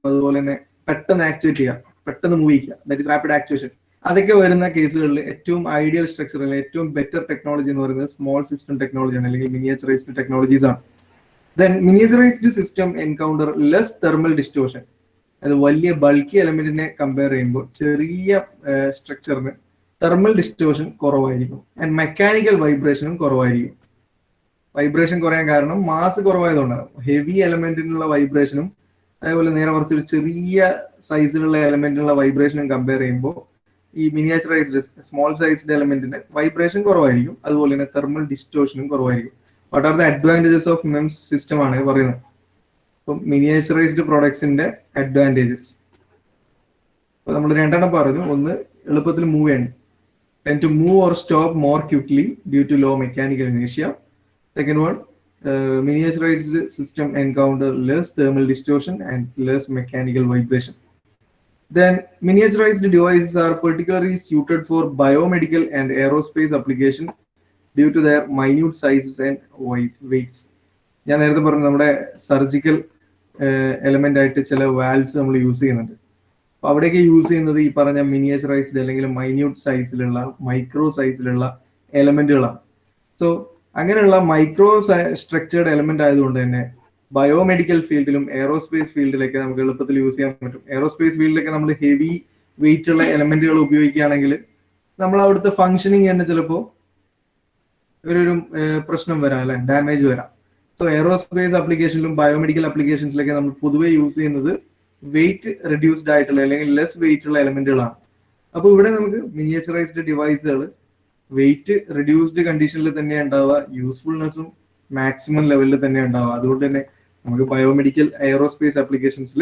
[SPEAKER 1] അതുപോലെ തന്നെ പെട്ടെന്ന് ആക്ച്വേറ്റ് ചെയ്യുക, പെട്ടെന്ന് മൂവ് ചെയ്യുക, ദാറ്റ് ഇസ് റാപ്പിഡ് ആക്ച്വേഷൻ. അതൊക്കെ വരുന്ന കേസുകളിൽ ഏറ്റവും ഐഡിയൽ സ്ട്രക്ചർ അല്ലെങ്കിൽ ഏറ്റവും ബെറ്റർ ടെക്നോളജി എന്ന് പറയുന്നത് സ്മോൾ സിസ്റ്റം ടെക്നോളജിയാണ് അല്ലെങ്കിൽ മിനിയേച്ചറൈസ്ഡ് ടെക്നോളജീസ് ആണ്. Then miniaturised system encounter less thermal distortion. അത് വലിയ ബൾക്കി എലമെന്റിനെ കമ്പയർ ചെയ്യുമ്പോൾ ചെറിയ സ്ട്രക്ചറിന് തെർമൽ ഡിസ്റ്റോർഷൻ കുറവായിരിക്കും ആൻഡ് മെക്കാനിക്കൽ വൈബ്രേഷനും കുറവായിരിക്കും. വൈബ്രേഷൻ കുറയാൻ കാരണം മാസ് കുറവായതുകൊണ്ടാണ്. ഹെവി എലമെന്റിനുള്ള വൈബ്രേഷനും അതേപോലെ നേരെ കുറച്ചൊരു ചെറിയ സൈസിലുള്ള എലമെന്റിനുള്ള വൈബ്രേഷനും കമ്പയർ ചെയ്യുമ്പോൾ ഈ മിനിയേച്ചറൈസ്ഡ് സ്മോൾ സൈസ്ഡ് എലമെന്റിന്റെ വൈബ്രേഷൻ കുറവായിരിക്കും. അതുപോലെ തന്നെ തെർമൽ ഡിസ്റ്റോർഷനും കുറവായിരിക്കും. What are the advantages of MEMS system ആണ് പറയുന്നത്. അപ്പം മിനിയേച്ചറൈസ്ഡ് പ്രൊഡക്ട്സിന്റെ അഡ്വാൻറ്റേജസ് നമ്മൾ രണ്ടെണ്ണം പറഞ്ഞു. ഒന്ന്, എളുപ്പത്തിൽ മൂവ് ചെയ്യണം, tend to move or stop more quickly due to low mechanical ഇനേഷ്യ. Second one, miniaturized system encounter less thermal distortion and less mechanical vibration. Then miniaturized devices are particularly suited for biomedical and aerospace application due to their minute sizes and weights. ഞാൻ നേരത്തെ പറഞ്ഞു നമ്മുടെ surgical element ആയിട്ട് ചില valves നമ്മൾ use ചെയ്യുന്നുണ്ട്. അപ്പൊ അവിടെയൊക്കെ യൂസ് ചെയ്യുന്നത് ഈ പറഞ്ഞ മിനിയേച്ചറൈസ്ഡ് അല്ലെങ്കിൽ മൈന്യൂട്ട് സൈസിലുള്ള മൈക്രോ സൈസിലുള്ള എലമെന്റുകളാണ്. സോ അങ്ങനെയുള്ള മൈക്രോ സ്ട്രക്ചേർഡ് എലമെന്റ് ആയതുകൊണ്ട് തന്നെ ബയോമെഡിക്കൽ ഫീൽഡിലും എയറോസ്പേസ് ഫീൽഡിലൊക്കെ നമുക്ക് എളുപ്പത്തിൽ യൂസ് ചെയ്യാൻ പറ്റും. എയറോസ്പേസ് ഫീൽഡിലൊക്കെ നമ്മൾ ഹെവി വെയിറ്റ് ഉള്ള എലമെന്റുകൾ ഉപയോഗിക്കുകയാണെങ്കിൽ നമ്മൾ അവിടുത്തെ ഫങ്ഷനിങ് തന്നെ ചിലപ്പോൾ ഒരു പ്രശ്നം വരാം അല്ലെ, ഡാമേജ് വരാം. സോ എയറോസ്പേസ് ആപ്ലിക്കേഷനിലും ബയോമെഡിക്കൽ ആപ്ലിക്കേഷൻസിലൊക്കെ നമ്മൾ പൊതുവെ യൂസ് ചെയ്യുന്നത് വെയിറ്റ് റെഡ്യൂസ്ഡ് ആയിട്ടുള്ള അല്ലെങ്കിൽ ലെസ് വെയിറ്റ് ഉള്ള എലമെന്റുകളാണ്. അപ്പോൾ ഇവിടെ നമുക്ക് മിനിയേച്ചറൈസ്ഡ് ഡിവൈസുകൾ വെയിറ്റ് റെഡ്യൂസ്ഡ് കണ്ടീഷനിൽ തന്നെ ഉണ്ടാവുക, യൂസ്ഫുൾനെസ്സും മാക്സിമം ലെവലിൽ തന്നെ ഉണ്ടാവുക. അതുകൊണ്ട് തന്നെ നമുക്ക് ബയോമെഡിക്കൽ എയറോസ്പേസ് ആപ്ലിക്കേഷൻസിൽ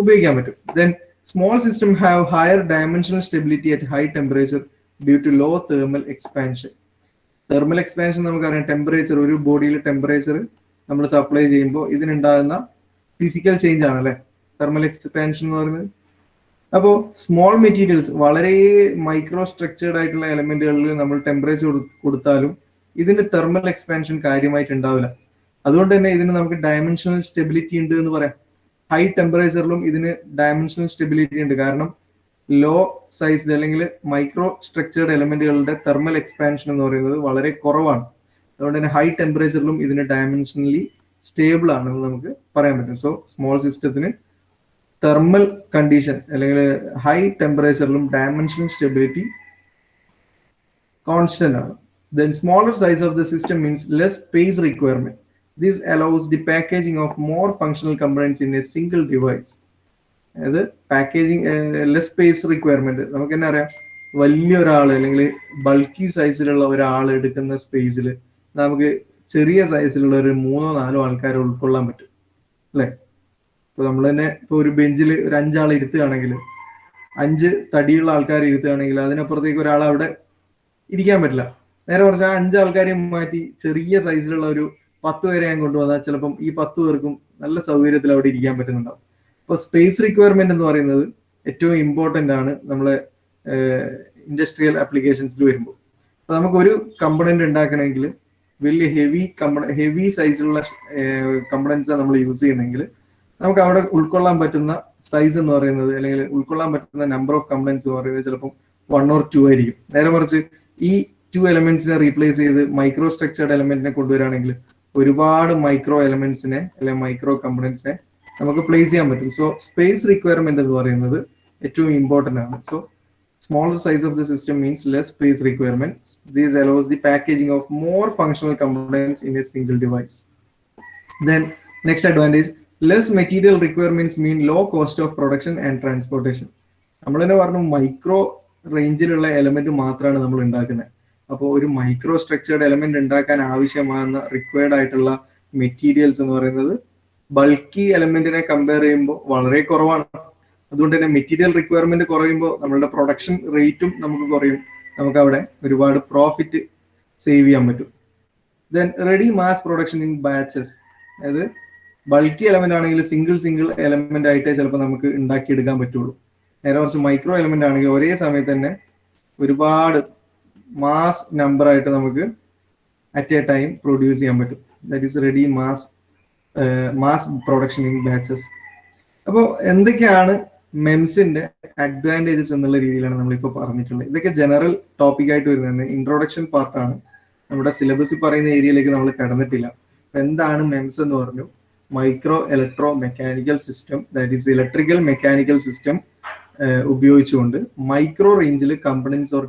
[SPEAKER 1] ഉപയോഗിക്കാൻ പറ്റും. Then small system have higher dimensional stability at high temperature due to low thermal expansion. Thermal expansion നമുക്കറിയാം, ടെമ്പറേച്ചർ, ഒരു ബോഡിയിൽ ടെമ്പറേച്ചർ നമ്മൾ സപ്ലൈ ചെയ്യുമ്പോൾ ഇതിനുണ്ടാകുന്ന ഫിസിക്കൽ ചേഞ്ച് ആണ് അല്ലെ തെർമൽ എക്സ്പാൻഷൻ എന്ന് പറയുന്നത്. അപ്പോൾ സ്മോൾ മെറ്റീരിയൽസ്, വളരെ മൈക്രോ സ്ട്രക്ചേർഡ് ആയിട്ടുള്ള എലമെന്റുകളിൽ നമ്മൾ ടെമ്പറേച്ചർ കൊടുത്താലും ഇതിന്റെ തെർമൽ എക്സ്പാൻഷൻ കാര്യമായിട്ട് ഉണ്ടാവില്ല. അതുകൊണ്ട് തന്നെ ഇതിന് നമുക്ക് ഡയമെൻഷണൽ സ്റ്റെബിലിറ്റി ഉണ്ട് എന്ന് പറയാം. ഹൈ ടെമ്പറേച്ചറിലും ഇതിന് ഡയമെൻഷണൽ സ്റ്റെബിലിറ്റി ഉണ്ട്. കാരണം ലോ സൈസ്ഡ് അല്ലെങ്കിൽ മൈക്രോ സ്ട്രക്ചേർഡ് എലമെന്റുകളുടെ തെർമൽ എക്സ്പാൻഷൻ എന്ന് പറയുന്നത് വളരെ കുറവാണ്. അതുകൊണ്ട് തന്നെ ഹൈ ടെമ്പറേച്ചറിലും ഇതിന് ഡയമെൻഷനലി സ്റ്റേബിൾ ആണെന്ന് നമുക്ക് പറയാൻ പറ്റും. സോ സ്മോൾ സിസ്റ്റത്തിന് തെർമൽ കണ്ടീഷൻ അല്ലെങ്കിൽ ഹൈ ടെമ്പറേച്ചറിലും ഡയമെൻഷണൽ സ്റ്റെബിലിറ്റി കോൺസ്റ്റന്റ് ആണ്. Then smaller size of the system means less space requirement. This allows the packaging of more functional components in a single device. അതായത് packaging less space requirement. നമുക്ക് തന്നെ അറിയാം, വലിയൊരാൾ അല്ലെങ്കിൽ bulky സൈസിലുള്ള ഒരാൾ എടുക്കുന്ന സ്പേസിൽ നമുക്ക് ചെറിയ സൈസിലുള്ള ഒരു 3-4 ആൾക്കാരെ ഉൾക്കൊള്ളാൻ പറ്റും അല്ലെ. ഇപ്പൊ നമ്മൾ തന്നെ ഇപ്പൊ ഒരു ബെഞ്ചിൽ ഒരു 5 ആൾ ഇരുത്തുകയാണെങ്കിൽ, 5 തടിയുള്ള ആൾക്കാർ ഇരുത്തുകയാണെങ്കിൽ അതിനപ്പുറത്തേക്ക് ഒരാൾ അവിടെ ഇരിക്കാൻ പറ്റില്ല. നേരെ കുറച്ച് ആ 5 ആൾക്കാരെയും മാറ്റി ചെറിയ സൈസിലുള്ള ഒരു 10 പേരെ ഞാൻ കൊണ്ടുവന്നാൽ ചിലപ്പം ഈ 10 പേർക്കും നല്ല സൗകര്യത്തിൽ അവിടെ ഇരിക്കാൻ പറ്റുന്നുണ്ടാവും. അപ്പോൾ സ്പേസ് റിക്വയർമെന്റ് എന്ന് പറയുന്നത് ഏറ്റവും ഇമ്പോർട്ടൻ്റ് ആണ് നമ്മളെ ഇൻഡസ്ട്രിയൽ ആപ്ലിക്കേഷൻസിൽ വരുമ്പോൾ. അപ്പോൾ നമുക്ക് ഒരു കമ്പണന്റ് ഉണ്ടാക്കണമെങ്കിൽ വലിയ ഹെവി സൈസിലുള്ള കമ്പണൻസാണ് നമ്മൾ യൂസ് ചെയ്യുന്നതെങ്കിൽ നമുക്ക് അവിടെ ഉൾക്കൊള്ളാൻ പറ്റുന്ന സൈസ് എന്ന് പറയുന്നത് അല്ലെങ്കിൽ ഉൾക്കൊള്ളാൻ പറ്റുന്ന നമ്പർ ഓഫ് കമ്പണൻസ് എന്ന് പറയുന്നത് ചിലപ്പം 1 or 2 ആയിരിക്കും. നേരെ മറിച്ച് ഈ 2 എലമെന്റ്സിനെ റീപ്ലേസ് ചെയ്ത് മൈക്രോ സ്ട്രക്ചേർഡ് എലമെന്റിനെ കൊണ്ടുവരികയാണെങ്കിൽ ഒരുപാട് മൈക്രോ എലമെന്റ്സിനെ അല്ലെങ്കിൽ മൈക്രോ കമ്പണൻസിനെ നമുക്ക് പ്ലേസ് ചെയ്യാൻ പറ്റും. സോ സ്പേസ് റിക്വയർമെന്റ് എന്ന് പറയുന്നത് ഏറ്റവും ഇമ്പോർട്ടന്റ് ആണ്. So smaller size of the system means less space requirement. This allows the packaging of more functional components in a single device. Then next advantage, less material requirements mean low cost of production and transportation. നമ്മൾ തന്നെ പറഞ്ഞു micro റേഞ്ചിലുള്ള element മാത്രമാണ് നമ്മൾ ഉണ്ടാക്കുന്നത്. അപ്പോൾ ഒരു micro structured element ഉണ്ടാക്കാൻ ആവശ്യമാകുന്ന required ആയിട്ടുള്ള മെറ്റീരിയൽസ് എന്ന് പറയുന്നത് ബൾക്കി എലമെന്റിനെ കമ്പയർ ചെയ്യുമ്പോൾ വളരെ കുറവാണ്. അതുകൊണ്ട് തന്നെ മെറ്റീരിയൽ റിക്വയർമെന്റ് കുറയുമ്പോൾ നമ്മളുടെ പ്രൊഡക്ഷൻ റേറ്റും നമുക്ക് കുറയും. നമുക്ക് അവിടെ ഒരുപാട് പ്രോഫിറ്റ് സേവ് ചെയ്യാൻ പറ്റും. Then ready mass production in batches. അതായത് ബൾക്കി എലമെന്റ് ആണെങ്കിൽ സിംഗിൾ എലമെന്റ് ആയിട്ടേ ചിലപ്പോൾ നമുക്ക് ഉണ്ടാക്കിയെടുക്കാൻ പറ്റുള്ളൂ. നേരെ കുറച്ച് മൈക്രോ എലമെന്റ് ആണെങ്കിൽ ഒരേ സമയത്ത് തന്നെ ഒരുപാട് മാസ് നമ്പർ ആയിട്ട് നമുക്ക് അറ്റ് എ ടൈം പ്രൊഡ്യൂസ് ചെയ്യാൻ പറ്റും. That is ready mass production in batches. അപ്പോൾ എന്തൊക്കെയാണ് മെംസിന്റെ അഡ്വാൻറ്റേജസ് എന്നുള്ള രീതിയിലാണ് നമ്മളിപ്പോൾ പറഞ്ഞിട്ടുള്ളത്. ഇതൊക്കെ ജനറൽ ടോപ്പിക് ആയിട്ട് വരുന്നത്, ഇൻട്രൊഡക്ഷൻ പാർട്ടാണ്. നമ്മുടെ സിലബസിൽ പറയുന്ന ഏരിയയിലേക്ക് നമ്മൾ കടന്നിട്ടില്ല. എന്താണ് മെംസ് എന്ന് പറഞ്ഞു? Micro electro mechanical system, that is electrical mechanical system ഉപയോഗിച്ചുകൊണ്ട് മൈക്രോ റേഞ്ചിൽ കമ്പണൻസ് ഓർ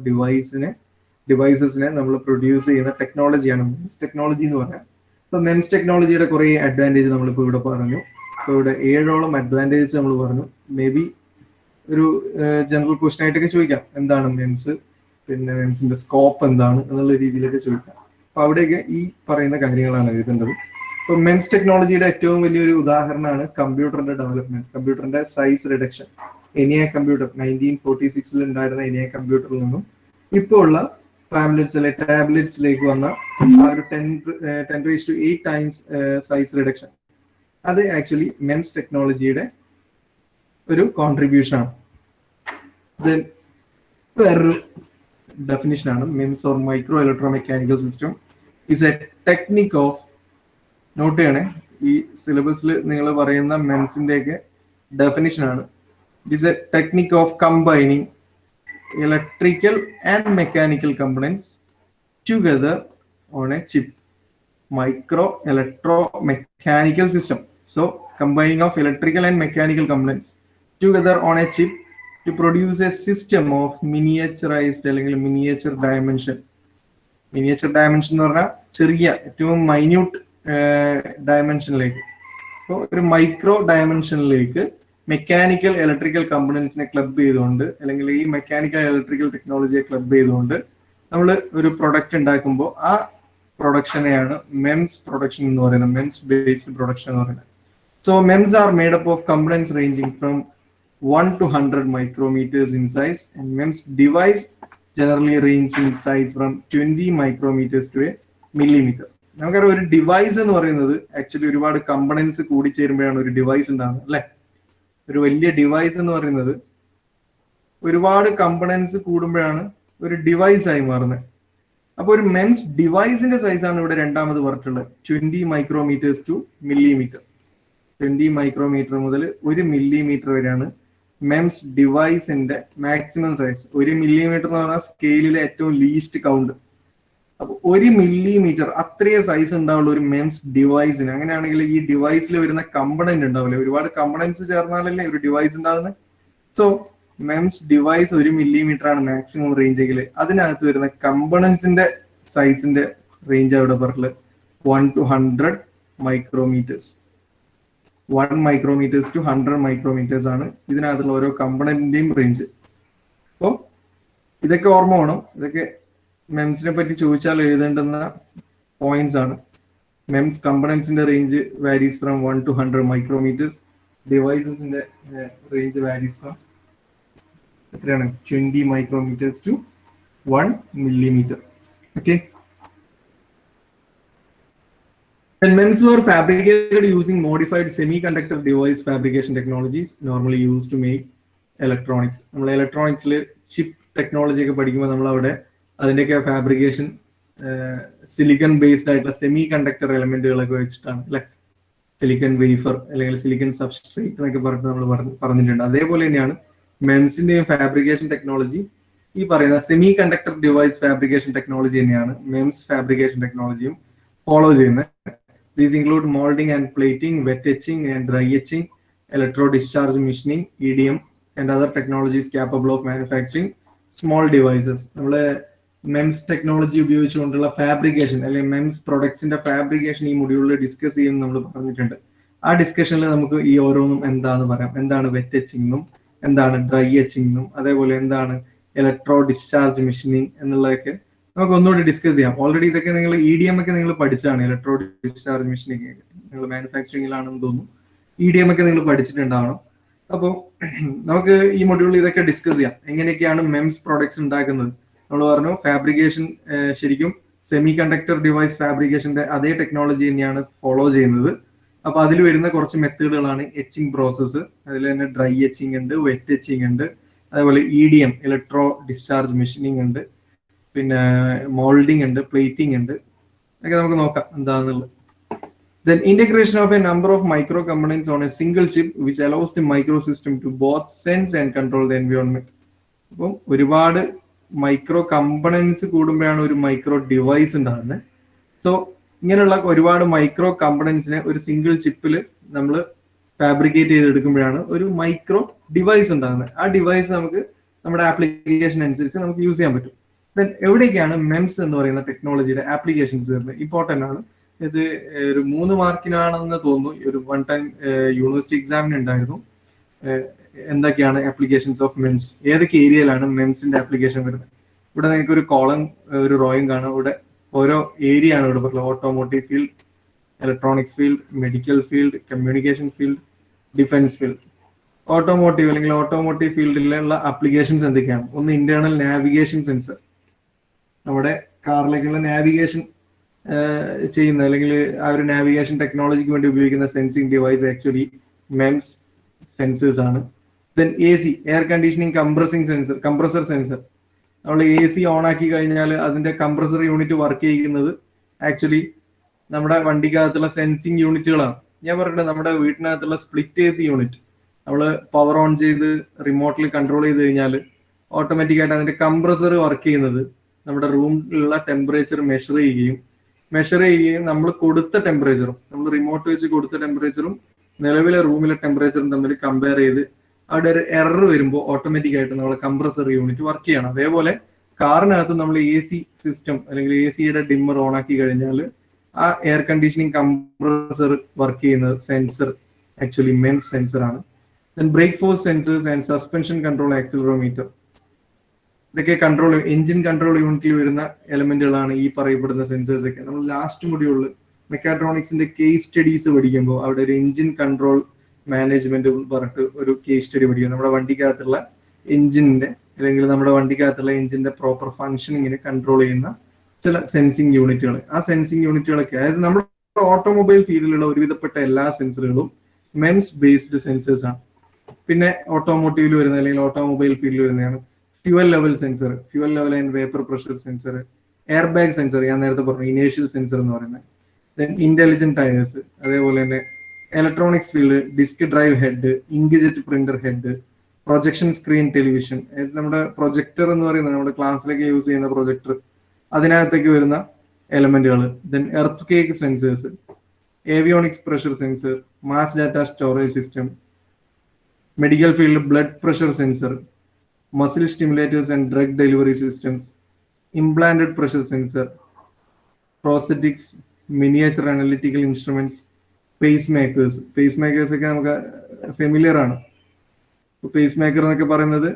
[SPEAKER 1] ഡിവൈസസിനെ നമ്മൾ പ്രൊഡ്യൂസ് ചെയ്യുന്ന ടെക്നോളജിയാണ് മെംസ് ടെക്നോളജി എന്ന് പറഞ്ഞാൽ. അപ്പോൾ മെംസ് ടെക്നോളജിയുടെ കുറേ അഡ്വാൻറ്റേജ് നമ്മളിപ്പോൾ ഇവിടെ പറഞ്ഞു. അപ്പോൾ ഇവിടെ 7ഓളം അഡ്വാൻറ്റേജസ് നമ്മൾ പറഞ്ഞു. മേ ബി ഒരു ജനറൽ ക്വസ്റ്റൻ ആയിട്ടൊക്കെ ചോദിക്കാം, എന്താണ് മെംസ്, പിന്നെ മെംസിന്റെ സ്കോപ്പ് എന്താണ് എന്നുള്ള രീതിയിലൊക്കെ ചോദിക്കാം. അപ്പൊ അവിടെയൊക്കെ ഈ പറയുന്ന കാര്യങ്ങളാണ് എഴുതേണ്ടത്. ഇപ്പൊ മെംസ് ടെക്നോളജിയുടെ ഏറ്റവും വലിയൊരു ഉദാഹരണമാണ് കമ്പ്യൂട്ടറിന്റെ ഡെവലപ്മെന്റ്, കമ്പ്യൂട്ടറിന്റെ സൈസ് റിഡക്ഷൻ. ENIAC കമ്പ്യൂട്ടർ 1946 ഉണ്ടായിരുന്ന ENIAC കമ്പ്യൂട്ടറിൽ നിന്നും ഇപ്പോൾ ഉള്ള ഫാമിലിറ്റ്സിലെ ടാബ്ലറ്റ്സിലേക്ക് വന്ന ആ ഒരു 10⁸ ടൈംസ് സൈസ് റിഡക്ഷൻ, അത് ആക്ച്വലി മെംസ് ടെക്നോളജിയുടെ ഒരു കോൺട്രിബ്യൂഷൻ ആണ്. വേറൊരു ഡെഫിനിഷൻ ആണ് MEMS or micro electro mechanical system is a technique of, note ചെയ്യണേ, ഈ സിലബസിൽ നിങ്ങൾ പറയുന്ന മെംസിന്റെയൊക്കെ ഡെഫിനിഷൻ ആണ്. It is a technique of combining electrical and mechanical components together on a chip. Micro electro mechanical system. So combining of electrical and mechanical components together on a chip to produce a system of miniaturized അല്ലെങ്കിൽ miniature dimension. Miniature dimension എന്ന് പറഞ്ഞാൽ ചെറിയ ഏറ്റവും minute ഡയമെൻഷനിലേക്ക്, അപ്പോൾ ഒരു micro ഡയമെൻഷനിലേക്ക് mechanical electrical കമ്പണൻസിനെ club ചെയ്തുകൊണ്ട് അല്ലെങ്കിൽ ഈ മെക്കാനിക്കൽ ഇലക്ട്രിക്കൽ ടെക്നോളജിയെ ക്ലബ് ചെയ്തുകൊണ്ട് നമ്മൾ ഒരു പ്രൊഡക്റ്റ് ഉണ്ടാക്കുമ്പോൾ ആ പ്രൊഡക്ഷനെയാണ് മെംസ് പ്രൊഡക്ഷൻ എന്ന് പറയുന്നത്, മെംസ് ബേസ്ഡ് പ്രൊഡക്ഷൻ എന്ന് പറയുന്നത്. So MIMS R made up of components ranging from 1 to 100 micrometers in size, and MEMS device generally range in size from 20 micrometers to a millimeter. നമുക്കറിയാം ഒരു device എന്ന് പറയുന്നത് actually ഒരുപാട് components കൂടിച്ചേരുമ്പോഴാണ് ഒരു device ഉണ്ടാകുന്നത് അല്ലെ. ഒരു വലിയ ഡിവൈസ് എന്ന് പറയുന്നത് ഒരുപാട് കമ്പണൻസ് കൂടുമ്പോഴാണ് ഒരു ഡിവൈസ് ആയി മാറുന്നത്. അപ്പൊ ഒരു മെംസ് ഡിവൈസിന്റെ സൈസാണ് ഇവിടെ രണ്ടാമത് പറഞ്ഞിട്ടുള്ളത്, 20 മൈക്രോമീറ്റേഴ്സ് ടു മില്ലിമീറ്റർ. 20 മൈക്രോമീറ്റർ മുതൽ 1 മില്ലിമീറ്റർ വരെയാണ് മെംസ് ഡിവൈസിന്റെ മാക്സിമം സൈസ്. 1 മില്ലിമീറ്റർ എന്ന് പറഞ്ഞാൽ സ്കെയിലിലെ ഏറ്റവും ലീസ്റ്റ് കൗണ്ട്. അപ്പൊ 1 മില്ലിമീറ്റർ അത്രയേ സൈസ് ഉണ്ടാവുള്ളൂ ഒരു മെംസ് ഡിവൈസിന്. അങ്ങനെയാണെങ്കിൽ ഈ ഡിവൈസിൽ വരുന്ന കമ്പണന്റ് ഉണ്ടാവില്ലേ, ഒരുപാട് കമ്പണൻസ് ചേർന്നാലല്ലേ ഒരു ഡിവൈസ് ഉണ്ടാകുന്നത്. സോ മെംസ് ഡിവൈസ് 1 മില്ലിമീറ്റർ ആണ് മാക്സിമം റേഞ്ച് എങ്കിൽ അതിനകത്ത് വരുന്ന കമ്പണൻസിന്റെ സൈസിന്റെ റേഞ്ച് അവിടെ പറഞ്ഞത് 1 to 100 micrometres. 1 micrometres to 100 micrometres ആണ് ഇതിനകത്തുള്ള ഓരോ കമ്പണന്റിന്റെയും റേഞ്ച്. അപ്പോൾ ഇതൊക്കെ ഓർമ്മ വേണം. ഇതൊക്കെ മെംസിനെ പറ്റി ചോദിച്ചാൽ എഴുതേണ്ടുന്ന പോയിന്റ്സ് ആണ്. മെംസ് കമ്പണൻസിന്റെ range varies from 1 to 100 micrometres. ഡിവൈസസിന്റെ റേഞ്ച് വാരീസ് ഫ്രം എത്രയാണ് 20 micrometres to 1 millimetre. Okay. And MEMS were fabricated using modified semiconductor device fabrication technologies normally used to make electronics. നമ്മൾ ഇലക്ട്രോണിക്സിൽ ചിപ്പ് ടെക്നോളജി ഒക്കെ പഠിക്കുമ്പോൾ നമ്മൾ അവിടെ അതിൻ്റെയൊക്കെ ഫാബ്രിക്കേഷൻ സിലിക്കൺ ബേസ്ഡ് ആയിട്ടുള്ള semi conductor എലമെന്റുകളൊക്കെ വെച്ചിട്ടാണ് അല്ലെ. സിലിക്കൺ വേഫർ അല്ലെങ്കിൽ സിലിക്കൺ സബ്സ്ട്രേറ്റ് എന്നൊക്കെ പറഞ്ഞിട്ട് നമ്മൾ പറഞ്ഞിട്ടുണ്ട്. അതേപോലെ തന്നെയാണ് മെംസിന്റെയും ഫാബ്രിക്കേഷൻ ടെക്നോളജി. ഈ പറയുന്ന semi conductor device fabrication technology തന്നെയാണ് മെംസ് ഫാബ്രിക്കേഷൻ ടെക്നോളജിയും ഫോളോ ചെയ്യുന്നത്. These include molding and plating, wet etching and dry etching, electro-discharge machining, EDM, and other technologies capable of manufacturing small devices. നമ്മള് MIMS technology ഉപയോഗിച്ചുകൊണ്ടുള്ള fabrication അല്ലെങ്കിൽ MIMS പ്രൊഡക്ട്സിന്റെ fabrication ഈ മൊഡ്യൂളിൽ discuss ചെയ്യുമെന്ന് നമ്മൾ പറഞ്ഞിട്ടുണ്ട്. ആ ഡിസ്കഷനിൽ നമുക്ക് ഈ ഓരോന്നും എന്താന്ന് പറയാം. എന്താണ് വെറ്റ് എച്ചിങ്ങും എന്താണ് ഡ്രൈ എച്ചിങ്ങും അതേപോലെ എന്താണ് ഇലക്ട്രോ ഡിസ്ചാർജ് മെഷീനിങ് എന്നുള്ളതൊക്കെ നമുക്ക് ഒന്നുകൂടി ഡിസ്കസ് ചെയ്യാം. ഓൾറെഡി ഇതൊക്കെ നിങ്ങൾ EDM ഒക്കെ നിങ്ങൾ പഠിച്ചാണ്. ഇലക്ട്രോ ഡിസ്ചാർജ് മെഷീനിങ് നിങ്ങൾ മാനുഫാക്ചറിംഗിലാണെന്ന് തോന്നുന്നു. EDM ഒക്കെ നിങ്ങൾ പഠിച്ചിട്ടുണ്ടാവണം. അപ്പോൾ നമുക്ക് ഈ മൊഡ്യൂളിൽ ഇതൊക്കെ ഡിസ്കസ് ചെയ്യാം. എങ്ങനെയൊക്കെയാണ് മെംസ് പ്രോഡക്ട്സ് ഉണ്ടാക്കുന്നത്. നമ്മൾ പറഞ്ഞു ഫാബ്രിക്കേഷൻ ശരിക്കും സെമി കണ്ടക്ടർ ഡിവൈസ് ഫാബ്രിക്കേഷന്റെ അതേ ടെക്നോളജി തന്നെയാണ് ഫോളോ ചെയ്യുന്നത്. അപ്പൊ അതിൽ വരുന്ന കുറച്ച് മെത്തേഡുകളാണ് എച്ചിങ് പ്രോസസ്സ്. അതിൽ തന്നെ ഡ്രൈ എച്ചിങ് ഉണ്ട്, വെറ്റ് എച്ചിങ് ഉണ്ട്, അതേപോലെ EDM ഇലക്ട്രോ ഡിസ്ചാർജ് മെഷീനിങ് ഉണ്ട്, പിന്നെ മോൾഡിംഗ് ഉണ്ട്, പ്ലേറ്റിംഗ് ഉണ്ട്. ഒക്കെ നമുക്ക് നോക്കാം എന്താണെന്നുള്ളത്. Then integration of a number of micro components on a single chip which allows the microsystem to both sense and control the environment. അപ്പം ഒരുപാട് മൈക്രോ കമ്പണൻസ് കൂടുമ്പോഴാണ് ഒരു മൈക്രോ ഡിവൈസ് ഉണ്ടാകുന്നത്. സോ ഇങ്ങനെയുള്ള ഒരുപാട് മൈക്രോ കമ്പണൻസിനെ ഒരു സിംഗിൾ ചിപ്പിൽ നമ്മൾ ഫാബ്രിക്കേറ്റ് ചെയ്തെടുക്കുമ്പോഴാണ് ഒരു മൈക്രോ ഡിവൈസ് ഉണ്ടാകുന്നത്. ആ ഡിവൈസ് നമുക്ക് നമ്മുടെ ആപ്ലിക്കേഷൻ അനുസരിച്ച് നമുക്ക് യൂസ് ചെയ്യാൻ പറ്റും. എവിടേക്കാണ് മെംസ് എന്ന് പറയുന്ന ടെക്നോളജിയുടെ ആപ്ലിക്കേഷൻസ് വരുന്നത്? ഇമ്പോർട്ടന്റ് ആണ്. ഇത് ഒരു 3 മാർക്കിനാണെന്ന് തോന്നുന്നു. ഒരു 1 ടൈം യൂണിവേഴ്സിറ്റി എക്സാമിന് ഉണ്ടായിരുന്നു. എന്തൊക്കെയാണ് ആപ്ലിക്കേഷൻസ് ഓഫ് മെംസ്, ഏതൊക്കെ ഏരിയയിലാണ് മെംസിന്റെ ആപ്ലിക്കേഷൻ വരുന്നത്. ഇവിടെ നിങ്ങൾക്ക് ഒരു കോളം ഒരു റോയും കാണാം. ഇവിടെ ഓരോ ഏരിയ ആണ് ഇവിടെ പറയുന്നത്. Automotive field, electronics field, medical field, communication field, defence field. Automotive അല്ലെങ്കിൽ ഓട്ടോമോട്ടീവ് ഫീൽഡിലുള്ള ആപ്ലിക്കേഷൻസ് എന്തൊക്കെയാണ്? ഒന്ന് ഇന്റേണൽ നാവിഗേഷൻ സെൻസർ, നമ്മുടെ കാറിലേക്കുള്ള നാവിഗേഷൻ ചെയ്യുന്ന അല്ലെങ്കിൽ ആ ഒരു നാവിഗേഷൻ ടെക്നോളജിക്ക് വേണ്ടി ഉപയോഗിക്കുന്ന sensing device actually MEMS sensors ആണ്. Then AC air conditioning compressor sensor. നമ്മൾ AC ഓൺ ആക്കി കഴിഞ്ഞാൽ അതിന്റെ കംപ്രസർ യൂണിറ്റ് വർക്ക് ചെയ്യുന്നത് ആക്ച്വലി നമ്മുടെ വണ്ടിക്കകത്തുള്ള സെൻസിങ് യൂണിറ്റുകളാണ്. ഞാൻ പറഞ്ഞിട്ടുണ്ട് നമ്മുടെ വീട്ടിനകത്തുള്ള സ്പ്ലിറ്റ് AC യൂണിറ്റ് നമ്മൾ പവർ ഓൺ ചെയ്ത് റിമോട്ടിൽ കൺട്രോൾ ചെയ്ത് കഴിഞ്ഞാൽ ഓട്ടോമാറ്റിക്കായിട്ട് അതിന്റെ കംപ്രസർ വർക്ക് ചെയ്യുന്നത് നമ്മുടെ റൂമിലുള്ള ടെമ്പറേച്ചർ മെഷർ ചെയ്യുകയും നമ്മൾ കൊടുത്ത ടെമ്പറേച്ചറും നമ്മൾ റിമോട്ട് വെച്ച് കൊടുത്ത ടെമ്പറേച്ചറും നിലവിലെ റൂമിലെ ടെമ്പറേച്ചറും തമ്മിൽ കമ്പയർ ചെയ്ത് അവിടെ ഒരു എറർ വരുമ്പോൾ ഓട്ടോമാറ്റിക് ആയിട്ട് നമ്മളെ കംപ്രസർ യൂണിറ്റ് വർക്ക് ചെയ്യണം. അതേപോലെ കാറിനകത്ത് നമ്മൾ AC സിസ്റ്റം അല്ലെങ്കിൽ ACയുടെ ഡിമ്മർ ഓൺ ആക്കി കഴിഞ്ഞാൽ ആ എയർ കണ്ടീഷനിങ് കംപ്രസർ വർക്ക് ചെയ്യുന്ന സെൻസർ ആക്ച്വലി മെംസ് സെൻസർ ആണ്. Then brake force sensors and suspension control accelerometer. ഇതൊക്കെ കൺട്രോൾ എഞ്ചിൻ കൺട്രോൾ യൂണിറ്റിൽ വരുന്ന എലമെന്റുകളാണ് ഈ പറയപ്പെടുന്ന സെൻസേഴ്സ് ഒക്കെ. നമ്മൾ ലാസ്റ്റ് മൊഡ്യൂളിൽ മെക്കാട്രോണിക്സിന്റെ കേസ് സ്റ്റഡീസ് പഠിക്കുമ്പോൾ അവിടെ ഒരു എഞ്ചിൻ കൺട്രോൾ മാനേജ്മെന്റ് പറഞ്ഞിട്ട് ഒരു കേസ് സ്റ്റഡി പഠിക്കും. നമ്മുടെ വണ്ടിക്കകത്തുള്ള എഞ്ചിന്റെ അല്ലെങ്കിൽ നമ്മുടെ വണ്ടിക്കകത്തുള്ള എഞ്ചിന്റെ പ്രോപ്പർ ഫംഗ്ഷനിങ്ങിനെ കൺട്രോൾ ചെയ്യുന്ന ചില സെൻസിങ് യൂണിറ്റുകൾ. ആ സെൻസിങ് യൂണിറ്റുകളൊക്കെ അതായത് നമ്മുടെ ഓട്ടോമൊബൈൽ ഫീൽഡിലുള്ള ഒരുവിധപ്പെട്ട എല്ലാ സെൻസറുകളും മെംസ് ബേസ്ഡ് സെൻസേഴ്സ് ആണ്. പിന്നെ ഓട്ടോമോട്ടീവിൽ വരുന്ന അല്ലെങ്കിൽ ഓട്ടോമൊബൈൽ ഫീൽഡിൽ വരുന്നതാണ് fuel level sensor, fuel level and vapour pressure sensor, air bag sensor, ഞാൻ നേരത്തെ പറഞ്ഞു ഇനേഷ്യൽ സെൻസർ എന്ന് പറയുന്നത്. ദെൻ ഇന്റലിജന്റ് ടയേഴ്സ്, അതേപോലെ തന്നെ electronics field, disk drive head, inkjet printer head, projection screen television, നമ്മുടെ പ്രൊജക്ടർ എന്ന് പറയുന്നത് നമ്മുടെ ക്ലാസ്സിലേക്ക് യൂസ് ചെയ്യുന്ന പ്രൊജക്ടർ, അതിനകത്തേക്ക് വരുന്ന എലമെന്റുകൾ. Then earthquake sensors, avionics pressure sensor, mass data storage system, medical field blood pressure sensor, muscle stimulators and drug delivery systems, implanted pressure sensor, prosthetics, miniature analytical instruments, pacemakers. Pacemakers ഒക്കെ നമുക്ക് familiar ആണ്. Pace maker എന്നൊക്കെ പറയുന്നത്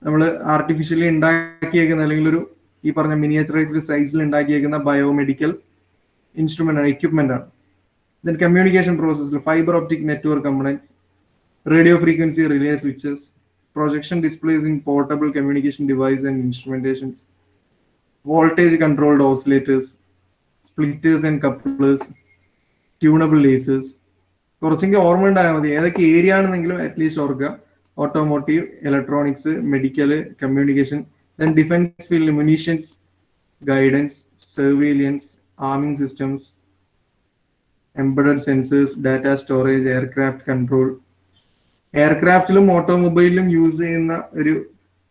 [SPEAKER 1] നമ്മൾ artificially ഉണ്ടാക്കിയേക്കുന്ന അല്ലെങ്കിൽ ഒരു ഈ പറഞ്ഞ മിനിയേച്ചറൈസ്ഡ് സൈസിൽ ഉണ്ടാക്കിയേക്കുന്ന ബയോമെഡിക്കൽ ഇൻസ്ട്രുമെന്റ് ആണ്, എക്യുപ്മെന്റ് ആണ്. ദെൻ കമ്മ്യൂണിക്കേഷൻ പ്രോസസ്സിൽ fibre optic network components, radio frequency relay switches, projection displays in portable communication device and instrumentations, voltage controlled oscillators, splitters and couplers, tunable lasers. കുറച്ചെങ്കിൽ ഓർമ്മ ഉണ്ടായാൽ മതി ഏതൊക്കെ ഏരിയ ആണെന്നെങ്കിലും അറ്റ്ലീസ്റ്റ് ഓർക്കുക. Automotive, electronics, medical, communication, then defence field, munitions, guidance, surveillance, arming systems, embedded sensors, data storage, aircraft control. എയർക്രാഫ്റ്റിലും ഓട്ടോമൊബൈലിലും use ചെയ്യുന്ന ഒരു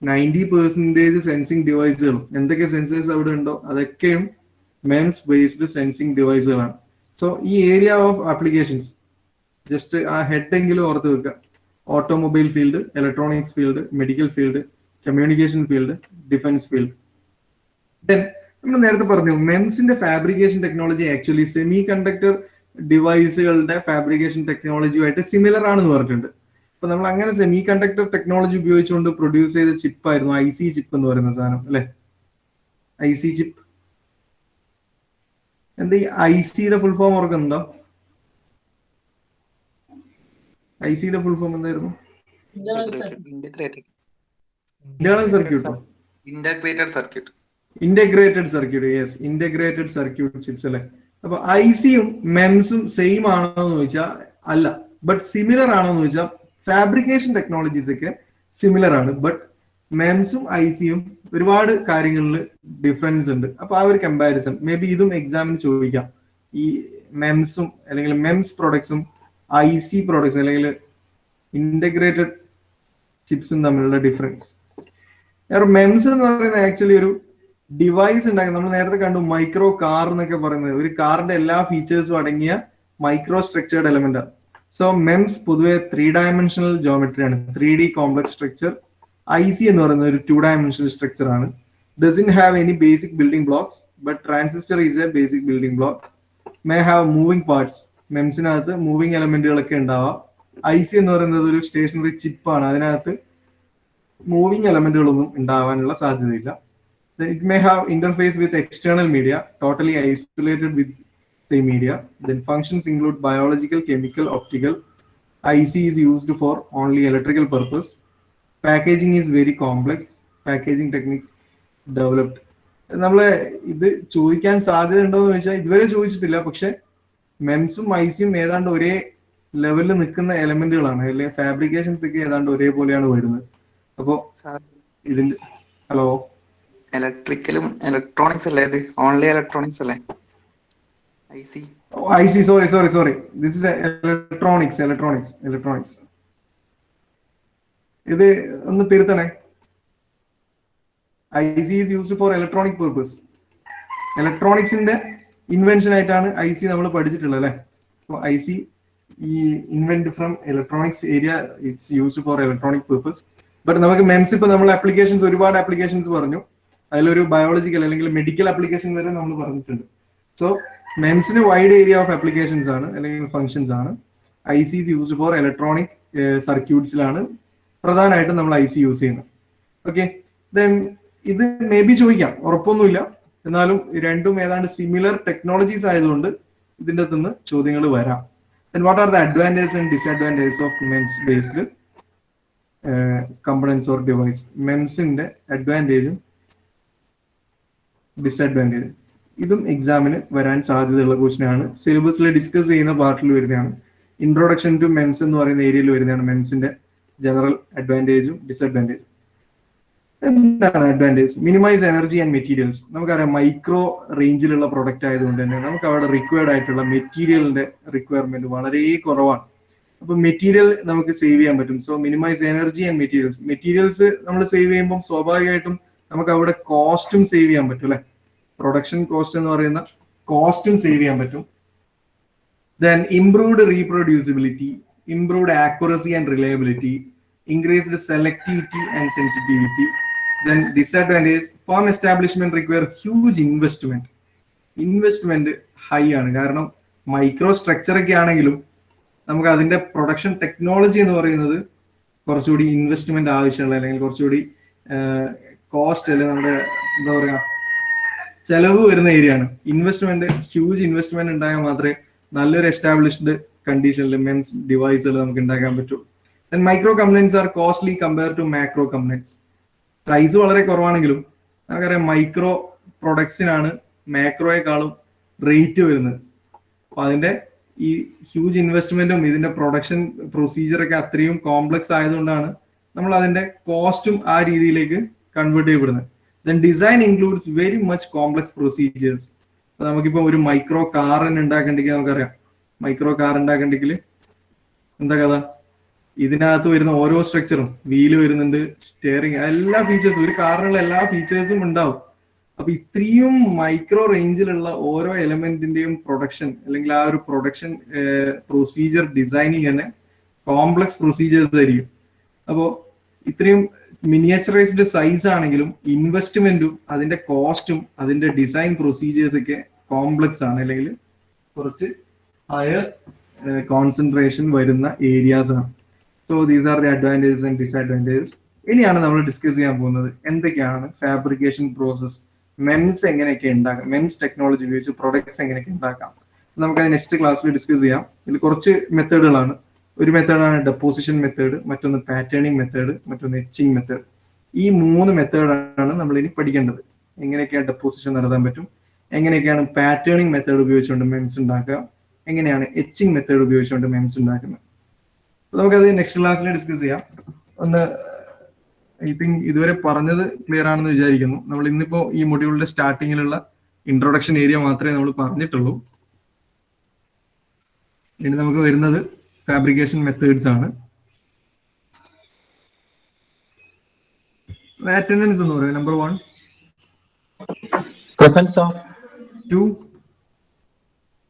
[SPEAKER 1] 90% സെൻസിങ് ഡിവൈസുകളും എന്തൊക്കെ സെൻസേഴ്സ് അവിടെ ഉണ്ടോ അതൊക്കെയും മെംസ് ബേസ്ഡ് സെൻസിങ് ഡിവൈസുകളാണ്. സോ ഈ ഏരിയ ഓഫ് ആപ്ലിക്കേഷൻസ് ജസ്റ്റ് ആ ഹെഡ് എങ്കിലും ഓർത്ത് വെക്കുക. Automobile field, electronics field, medical field, communication field, defence field. Then നമ്മൾ നേരത്തെ പറഞ്ഞു മെംസിന്റെ fabrication technology actually semiconductor ഡിവൈസുകളുടെ ഫാബ്രിക്കേഷൻ ടെക്നോളജിയുമായിട്ട് സിമിലർ ആണെന്ന് പറഞ്ഞിട്ടുണ്ട്. അപ്പൊ നമ്മൾ അങ്ങനെ സെമി കണ്ടക്ടർ ടെക്നോളജി ഉപയോഗിച്ചുകൊണ്ട് പ്രൊഡ്യൂസ് ചെയ്ത ചിപ്പായിരുന്നു IC ചിപ്പ് എന്ന് പറയുന്ന സാധനം അല്ലെ. IC ചിപ്പ് എന്താ ഈ ICയുടെ ഫുൾ ഫോം ഓർക്കുന്നുണ്ടോ? ICയുടെ ഫുൾ ഫോം എന്തായിരുന്നു? ഇന്റേണൽ സർക്യൂട്ടോ? Integrated circuit. Yes, integrated circuit chips അല്ലെ. അപ്പൊ ICയും മെംസും സെയിം ആണോ എന്ന് ചോദിച്ചാൽ അല്ല, ബട്ട് സിമിലർ ആണോ എന്ന് ചോദിച്ചാൽ ഫാബ്രിക്കേഷൻ ടെക്നോളജീസ് ഒക്കെ സിമിലർ ആണ്. ബട്ട് മെംസും ICയും ഒരുപാട് കാര്യങ്ങളിൽ ഡിഫറൻസ് ഉണ്ട്. അപ്പൊ ആ ഒരു കമ്പാരിസൺ മേ ബി ഇതും എക്സാമിന് ചോദിക്കാം. ഈ മെംസും അല്ലെങ്കിൽ മെംസ് പ്രോഡക്ട്സും IC പ്രോഡക്ട്സും അല്ലെങ്കിൽ ഇന്റഗ്രേറ്റഡ് ചിപ്സും തമ്മിലുള്ള ഡിഫറൻസ്. മെംസ് എന്ന് പറയുന്നത് ആക്ച്വലി ഒരു ഡിവൈസ് ഉണ്ടാക്കുന്നത്. നമ്മൾ നേരത്തെ കണ്ടു മൈക്രോ കാർ എന്നൊക്കെ പറയുന്നത് ഒരു കാറിന്റെ എല്ലാ ഫീച്ചേഴ്സും അടങ്ങിയ മൈക്രോ സ്ട്രക്ചേർഡ് എലമെന്റ് ആണ്. സോ മെംസ് പൊതുവെ 3 ഡയമെൻഷണൽ ജോമെട്രി ആണ്, 3D കോംപ്ലക്സ് സ്ട്രക്ചർ. IC എന്ന് പറയുന്നത് ഒരു 2 ഡയമെൻഷണൽ സ്ട്രക്ചർ ആണ്. Doesn't have any basic building blocks, but transistor is a basic building block. May have moving parts, മെംസിനകത്ത് മൂവിംഗ് എലമെന്റുകളൊക്കെ ഉണ്ടാവാം. IC എന്ന് പറയുന്നത് ഒരു സ്റ്റേഷനറി ചിപ്പാണ്, അതിനകത്ത് മൂവിംഗ് എലമെന്റുകളൊന്നും ഉണ്ടാവാനുള്ള സാധ്യതയില്ല. It may have interface with external media, totally isolated with same media. Then functions include biological, chemical, optical. IC is used for only electrical purpose. Packaging is very complex. Packaging techniques developed. നമ്മളെ ഇത് ചോദിക്കാൻ സാധ്യത ഉണ്ടോ എന്ന് ചോദിച്ചാൽ ഇതുവരെ ചോദിച്ചിട്ടില്ല. പക്ഷെ മെംസും ICയും ഏതാണ്ട് ഒരേ ലെവലിൽ നിൽക്കുന്ന എലമെന്റുകളാണ്, അല്ലെങ്കിൽ ഫാബ്രിക്കേഷൻസ് ഒക്കെ ഏതാണ്ട് ഒരേപോലെയാണ് വരുന്നത്. അപ്പോ ഇതിന്റെ ഹലോ
[SPEAKER 2] ഇലക്ട്രിക്കലും ഇലക്ട്രോണിക്സ് അല്ലേ? ഇത് ഓൺലി ഇലക്ട്രോണിക്സ് അല്ലേ? IC.
[SPEAKER 1] Oh, IC. Sorry. This is electronics. ഇത് ഒന്ന് തിരുത്തണേ. IC is used for electronic purpose. ഇലക്ട്രോണിക്സിന്റെ ഇൻവെൻഷൻ ആയിട്ടാണ് IC നമ്മൾ പഠിച്ചിട്ടുള്ളത് അല്ലെ. So IC is invent from electronics area, it's used for electronic purpose. But നമുക്ക് മെംസ് ഇപ്പൊ നമ്മൾ ആപ്ലിക്കേഷൻസ് ഒരുപാട് ആപ്ലിക്കേഷൻസ് പറഞ്ഞു. അതിലൊരു ബയോളജിക്കൽ അല്ലെങ്കിൽ മെഡിക്കൽ ആപ്ലിക്കേഷൻ വരെ നമ്മൾ പറഞ്ഞിട്ടുണ്ട്. സോ മെംസിന് വൈഡ് ഏരിയ ഓഫ് ആപ്ലിക്കേഷൻസ് ആണ് അല്ലെങ്കിൽ ഫങ്ഷൻസ് ആണ്. IC is used for electronic സർക്യൂട്ട്സിലാണ് പ്രധാനമായിട്ടും നമ്മൾ ഐ സി യൂസ് ചെയ്യുന്നത്. ഓക്കെ, ദെൻ ഇത് മേ ബി ചോദിക്കാം, ഉറപ്പൊന്നുമില്ല, എന്നാലും രണ്ടും ഏതാണ്ട് സിമിലർ ടെക്നോളജീസ് ആയതുകൊണ്ട് ഇതിൻ്റെ അകത്തുനിന്ന് ചോദ്യങ്ങൾ വരാം. Then what are the advantages and disadvantages of MEMS based components or device? മെംസിന്റെ അഡ്വാൻറ്റേജും ഡിസ്അഡ്വാൻറ്റേജും ഇതും എക്സാമിന് വരാൻ സാധ്യതയുള്ള ക്വസ്റ്റൻ ആണ്. സിലബസിൽ ഡിസ്കസ് ചെയ്യുന്ന പാർട്ടിൽ വരുന്നതാണ്. ഇൻട്രൊഡക്ഷൻ ടു മെംസ് എന്ന് പറയുന്ന ഏരിയയിൽ വരുന്നതാണ് മെംസിന്റെ ജനറൽ അഡ്വാൻറ്റേജും ഡിസ്അഡ്വാൻറ്റേജും. എന്താണ് advantage? Minimise energy and materials. നമുക്കറിയാം മൈക്രോ റേഞ്ചിലുള്ള പ്രൊഡക്റ്റ് ആയതുകൊണ്ട് തന്നെ നമുക്ക് അവിടെ റിക്വയർഡ് ആയിട്ടുള്ള മെറ്റീരിയലിന്റെ റിക്വയർമെന്റ് വളരെ കുറവാണ്. അപ്പൊ മെറ്റീരിയൽ നമുക്ക് സേവ് ചെയ്യാൻ പറ്റും. So minimise energy and materials. Materials നമ്മൾ സേവ് ചെയ്യുമ്പോൾ സ്വാഭാവികമായിട്ടും നമുക്ക് അവിടെ കോസ്റ്റും സേവ് ചെയ്യാൻ പറ്റും അല്ലെ. പ്രൊഡക്ഷൻ കോസ്റ്റ് എന്ന് പറയുന്ന കോസ്റ്റും സേവ് ചെയ്യാൻ പറ്റും. Then improved reproducibility, improved accuracy and reliability, increased selectivity and sensitivity. Then disadvantage, farm establishment require huge investment. Investment high ആണ്. കാരണം മൈക്രോ സ്ട്രക്ചർ ഒക്കെ ആണെങ്കിലും നമുക്ക് അതിന്റെ പ്രൊഡക്ഷൻ ടെക്നോളജി എന്ന് പറയുന്നത് കുറച്ചുകൂടി ഇൻവെസ്റ്റ്മെന്റ് ആവശ്യമുള്ള, അല്ലെങ്കിൽ കുറച്ചുകൂടി കോസ്റ്റ് അല്ലെങ്കിൽ നമ്മുടെ എന്താ പറയാ ചെലവ് വരുന്ന ഏരിയ ആണ്. ഇൻവെസ്റ്റ്മെന്റ്, ഹ്യൂജ് ഇൻവെസ്റ്റ്മെന്റ് ഉണ്ടായാൽ മാത്രമേ നല്ലൊരു എസ്റ്റാബ്ലിഷ്ഡ് കണ്ടീഷനിൽ മെൻസ് ഡിവൈസുകൾ നമുക്ക് ഉണ്ടാക്കാൻ പറ്റൂ. Then micro components are costly compare to macro components. Size വളരെ കുറവാണെങ്കിലും നമുക്കറിയാം മൈക്രോ പ്രൊഡക്ട്സിനാണ് മാക്രോയെക്കാളും റേറ്റ് വരുന്നത്. അപ്പൊ അതിന്റെ ഈ ഹ്യൂജ് ഇൻവെസ്റ്റ്മെന്റും ഇതിന്റെ പ്രൊഡക്ഷൻ പ്രൊസീജിയറൊക്കെ അത്രയും കോംപ്ലക്സ് ആയതുകൊണ്ടാണ് നമ്മൾ അതിന്റെ കോസ്റ്റും ആ രീതിയിലേക്ക് കൺവേർട്ട് ചെയ്യപ്പെടുന്നത്. Then design includes very much complex procedures. അപ്പൊ നമുക്കിപ്പോ ഒരു മൈക്രോ കാർ തന്നെ ഉണ്ടാക്കണ്ടെങ്കിൽ നമുക്കറിയാം, മൈക്രോ കാർ ഉണ്ടാക്കണ്ടെങ്കിൽ എന്താ കഥ, ഇതിനകത്ത് വരുന്ന ഓരോ സ്ട്രക്ചറും, വീല് വരുന്നുണ്ട്, സ്റ്റിയറിംഗ്, എല്ലാ ഫീച്ചേഴ്സും, ഒരു കാറിനുള്ള എല്ലാ ഫീച്ചേഴ്സും ഉണ്ടാവും. അപ്പൊ ഇത്രയും മൈക്രോ റേഞ്ചിലുള്ള ഓരോ എലമെന്റിന്റെയും പ്രൊഡക്ഷൻ അല്ലെങ്കിൽ ആ ഒരു പ്രൊഡക്ഷൻ പ്രൊസീജിയർ ഡിസൈനിങ് തന്നെ കോംപ്ലക്സ് പ്രൊസീജിയേഴ്സ് ആയിരിക്കും. അപ്പോൾ ഇത്രയും മിനിയേച്ചറൈസ്ഡ് സൈസ് ആണെങ്കിലും ഇൻവെസ്റ്റ്മെന്റും അതിന്റെ കോസ്റ്റും അതിന്റെ ഡിസൈൻ പ്രൊസീജിയേഴ്സ് ഒക്കെ കോംപ്ലക്സ് ആണ്, അല്ലെങ്കിൽ കുറച്ച് ഹയർ കോൺസെൻട്രേഷൻ വരുന്ന ഏരിയാസ് ആണ്. So these are the advantages and disadvantages. ഇനിയാണ് നമ്മൾ ഡിസ്കസ് ചെയ്യാൻ പോകുന്നത് എന്തൊക്കെയാണ് ഫാബ്രിക്കേഷൻ പ്രോസസ്, മെംസ് എങ്ങനെയൊക്കെ ഉണ്ടാക്കാം, മെംസ് ടെക്നോളജി ഉപയോഗിച്ച് പ്രൊഡക്ട്സ് എങ്ങനെയൊക്കെ ഉണ്ടാക്കാം. നമുക്കത് നെക്സ്റ്റ് ക്ലാസ്സിൽ ഡിസ്കസ് ചെയ്യാം. ഇതിൽ കുറച്ച് മെത്തേഡുകളാണ്. ഒരു മെത്തേഡാണ് ഡെപ്പോസിഷൻ മെത്തേഡ്, മറ്റൊന്ന് പാറ്റേണിങ് മെത്തേഡ്, മറ്റൊന്ന് എച്ചിങ് മെത്തേഡ്. ഈ 3 മെത്തേഡാണ് നമ്മൾ ഇനി പഠിക്കേണ്ടത്. എങ്ങനെയൊക്കെയാണ് ഡെപ്പോസിഷൻ നടത്താൻ പറ്റും, എങ്ങനെയൊക്കെയാണ് പാറ്റേണിങ് മെത്തേഡ് ഉപയോഗിച്ചുകൊണ്ട് മെംസ് ഉണ്ടാക്കുക, എങ്ങനെയാണ് എച്ചിങ് മെത്തേഡ് ഉപയോഗിച്ചുകൊണ്ട് മെംസ് ഉണ്ടാക്കുന്നത്. നമുക്കത് നെക്സ്റ്റ് ക്ലാസ്സിൽ ഡിസ്കസ് ചെയ്യാം. ഒന്ന് ഐ തിങ്ക് ഇതുവരെ പറഞ്ഞത് ക്ലിയർ ആണെന്ന് വിചാരിക്കുന്നു. നമ്മൾ ഇന്നിപ്പോ ഈ മൊഡ്യൂളിന്റെ സ്റ്റാർട്ടിങ്ങിലുള്ള ഇൻട്രൊഡക്ഷൻ ഏരിയ മാത്രമേ നമ്മൾ പറഞ്ഞിട്ടുള്ളൂ. ഇനി നമുക്ക് വരുന്നത് ഫാബ്രിക്കേഷൻ മെത്തേഡ്സ് ആണ്. അറ്റൻഡൻസ് എന്ന് പറയുന്നത് നമ്പർ 1, 2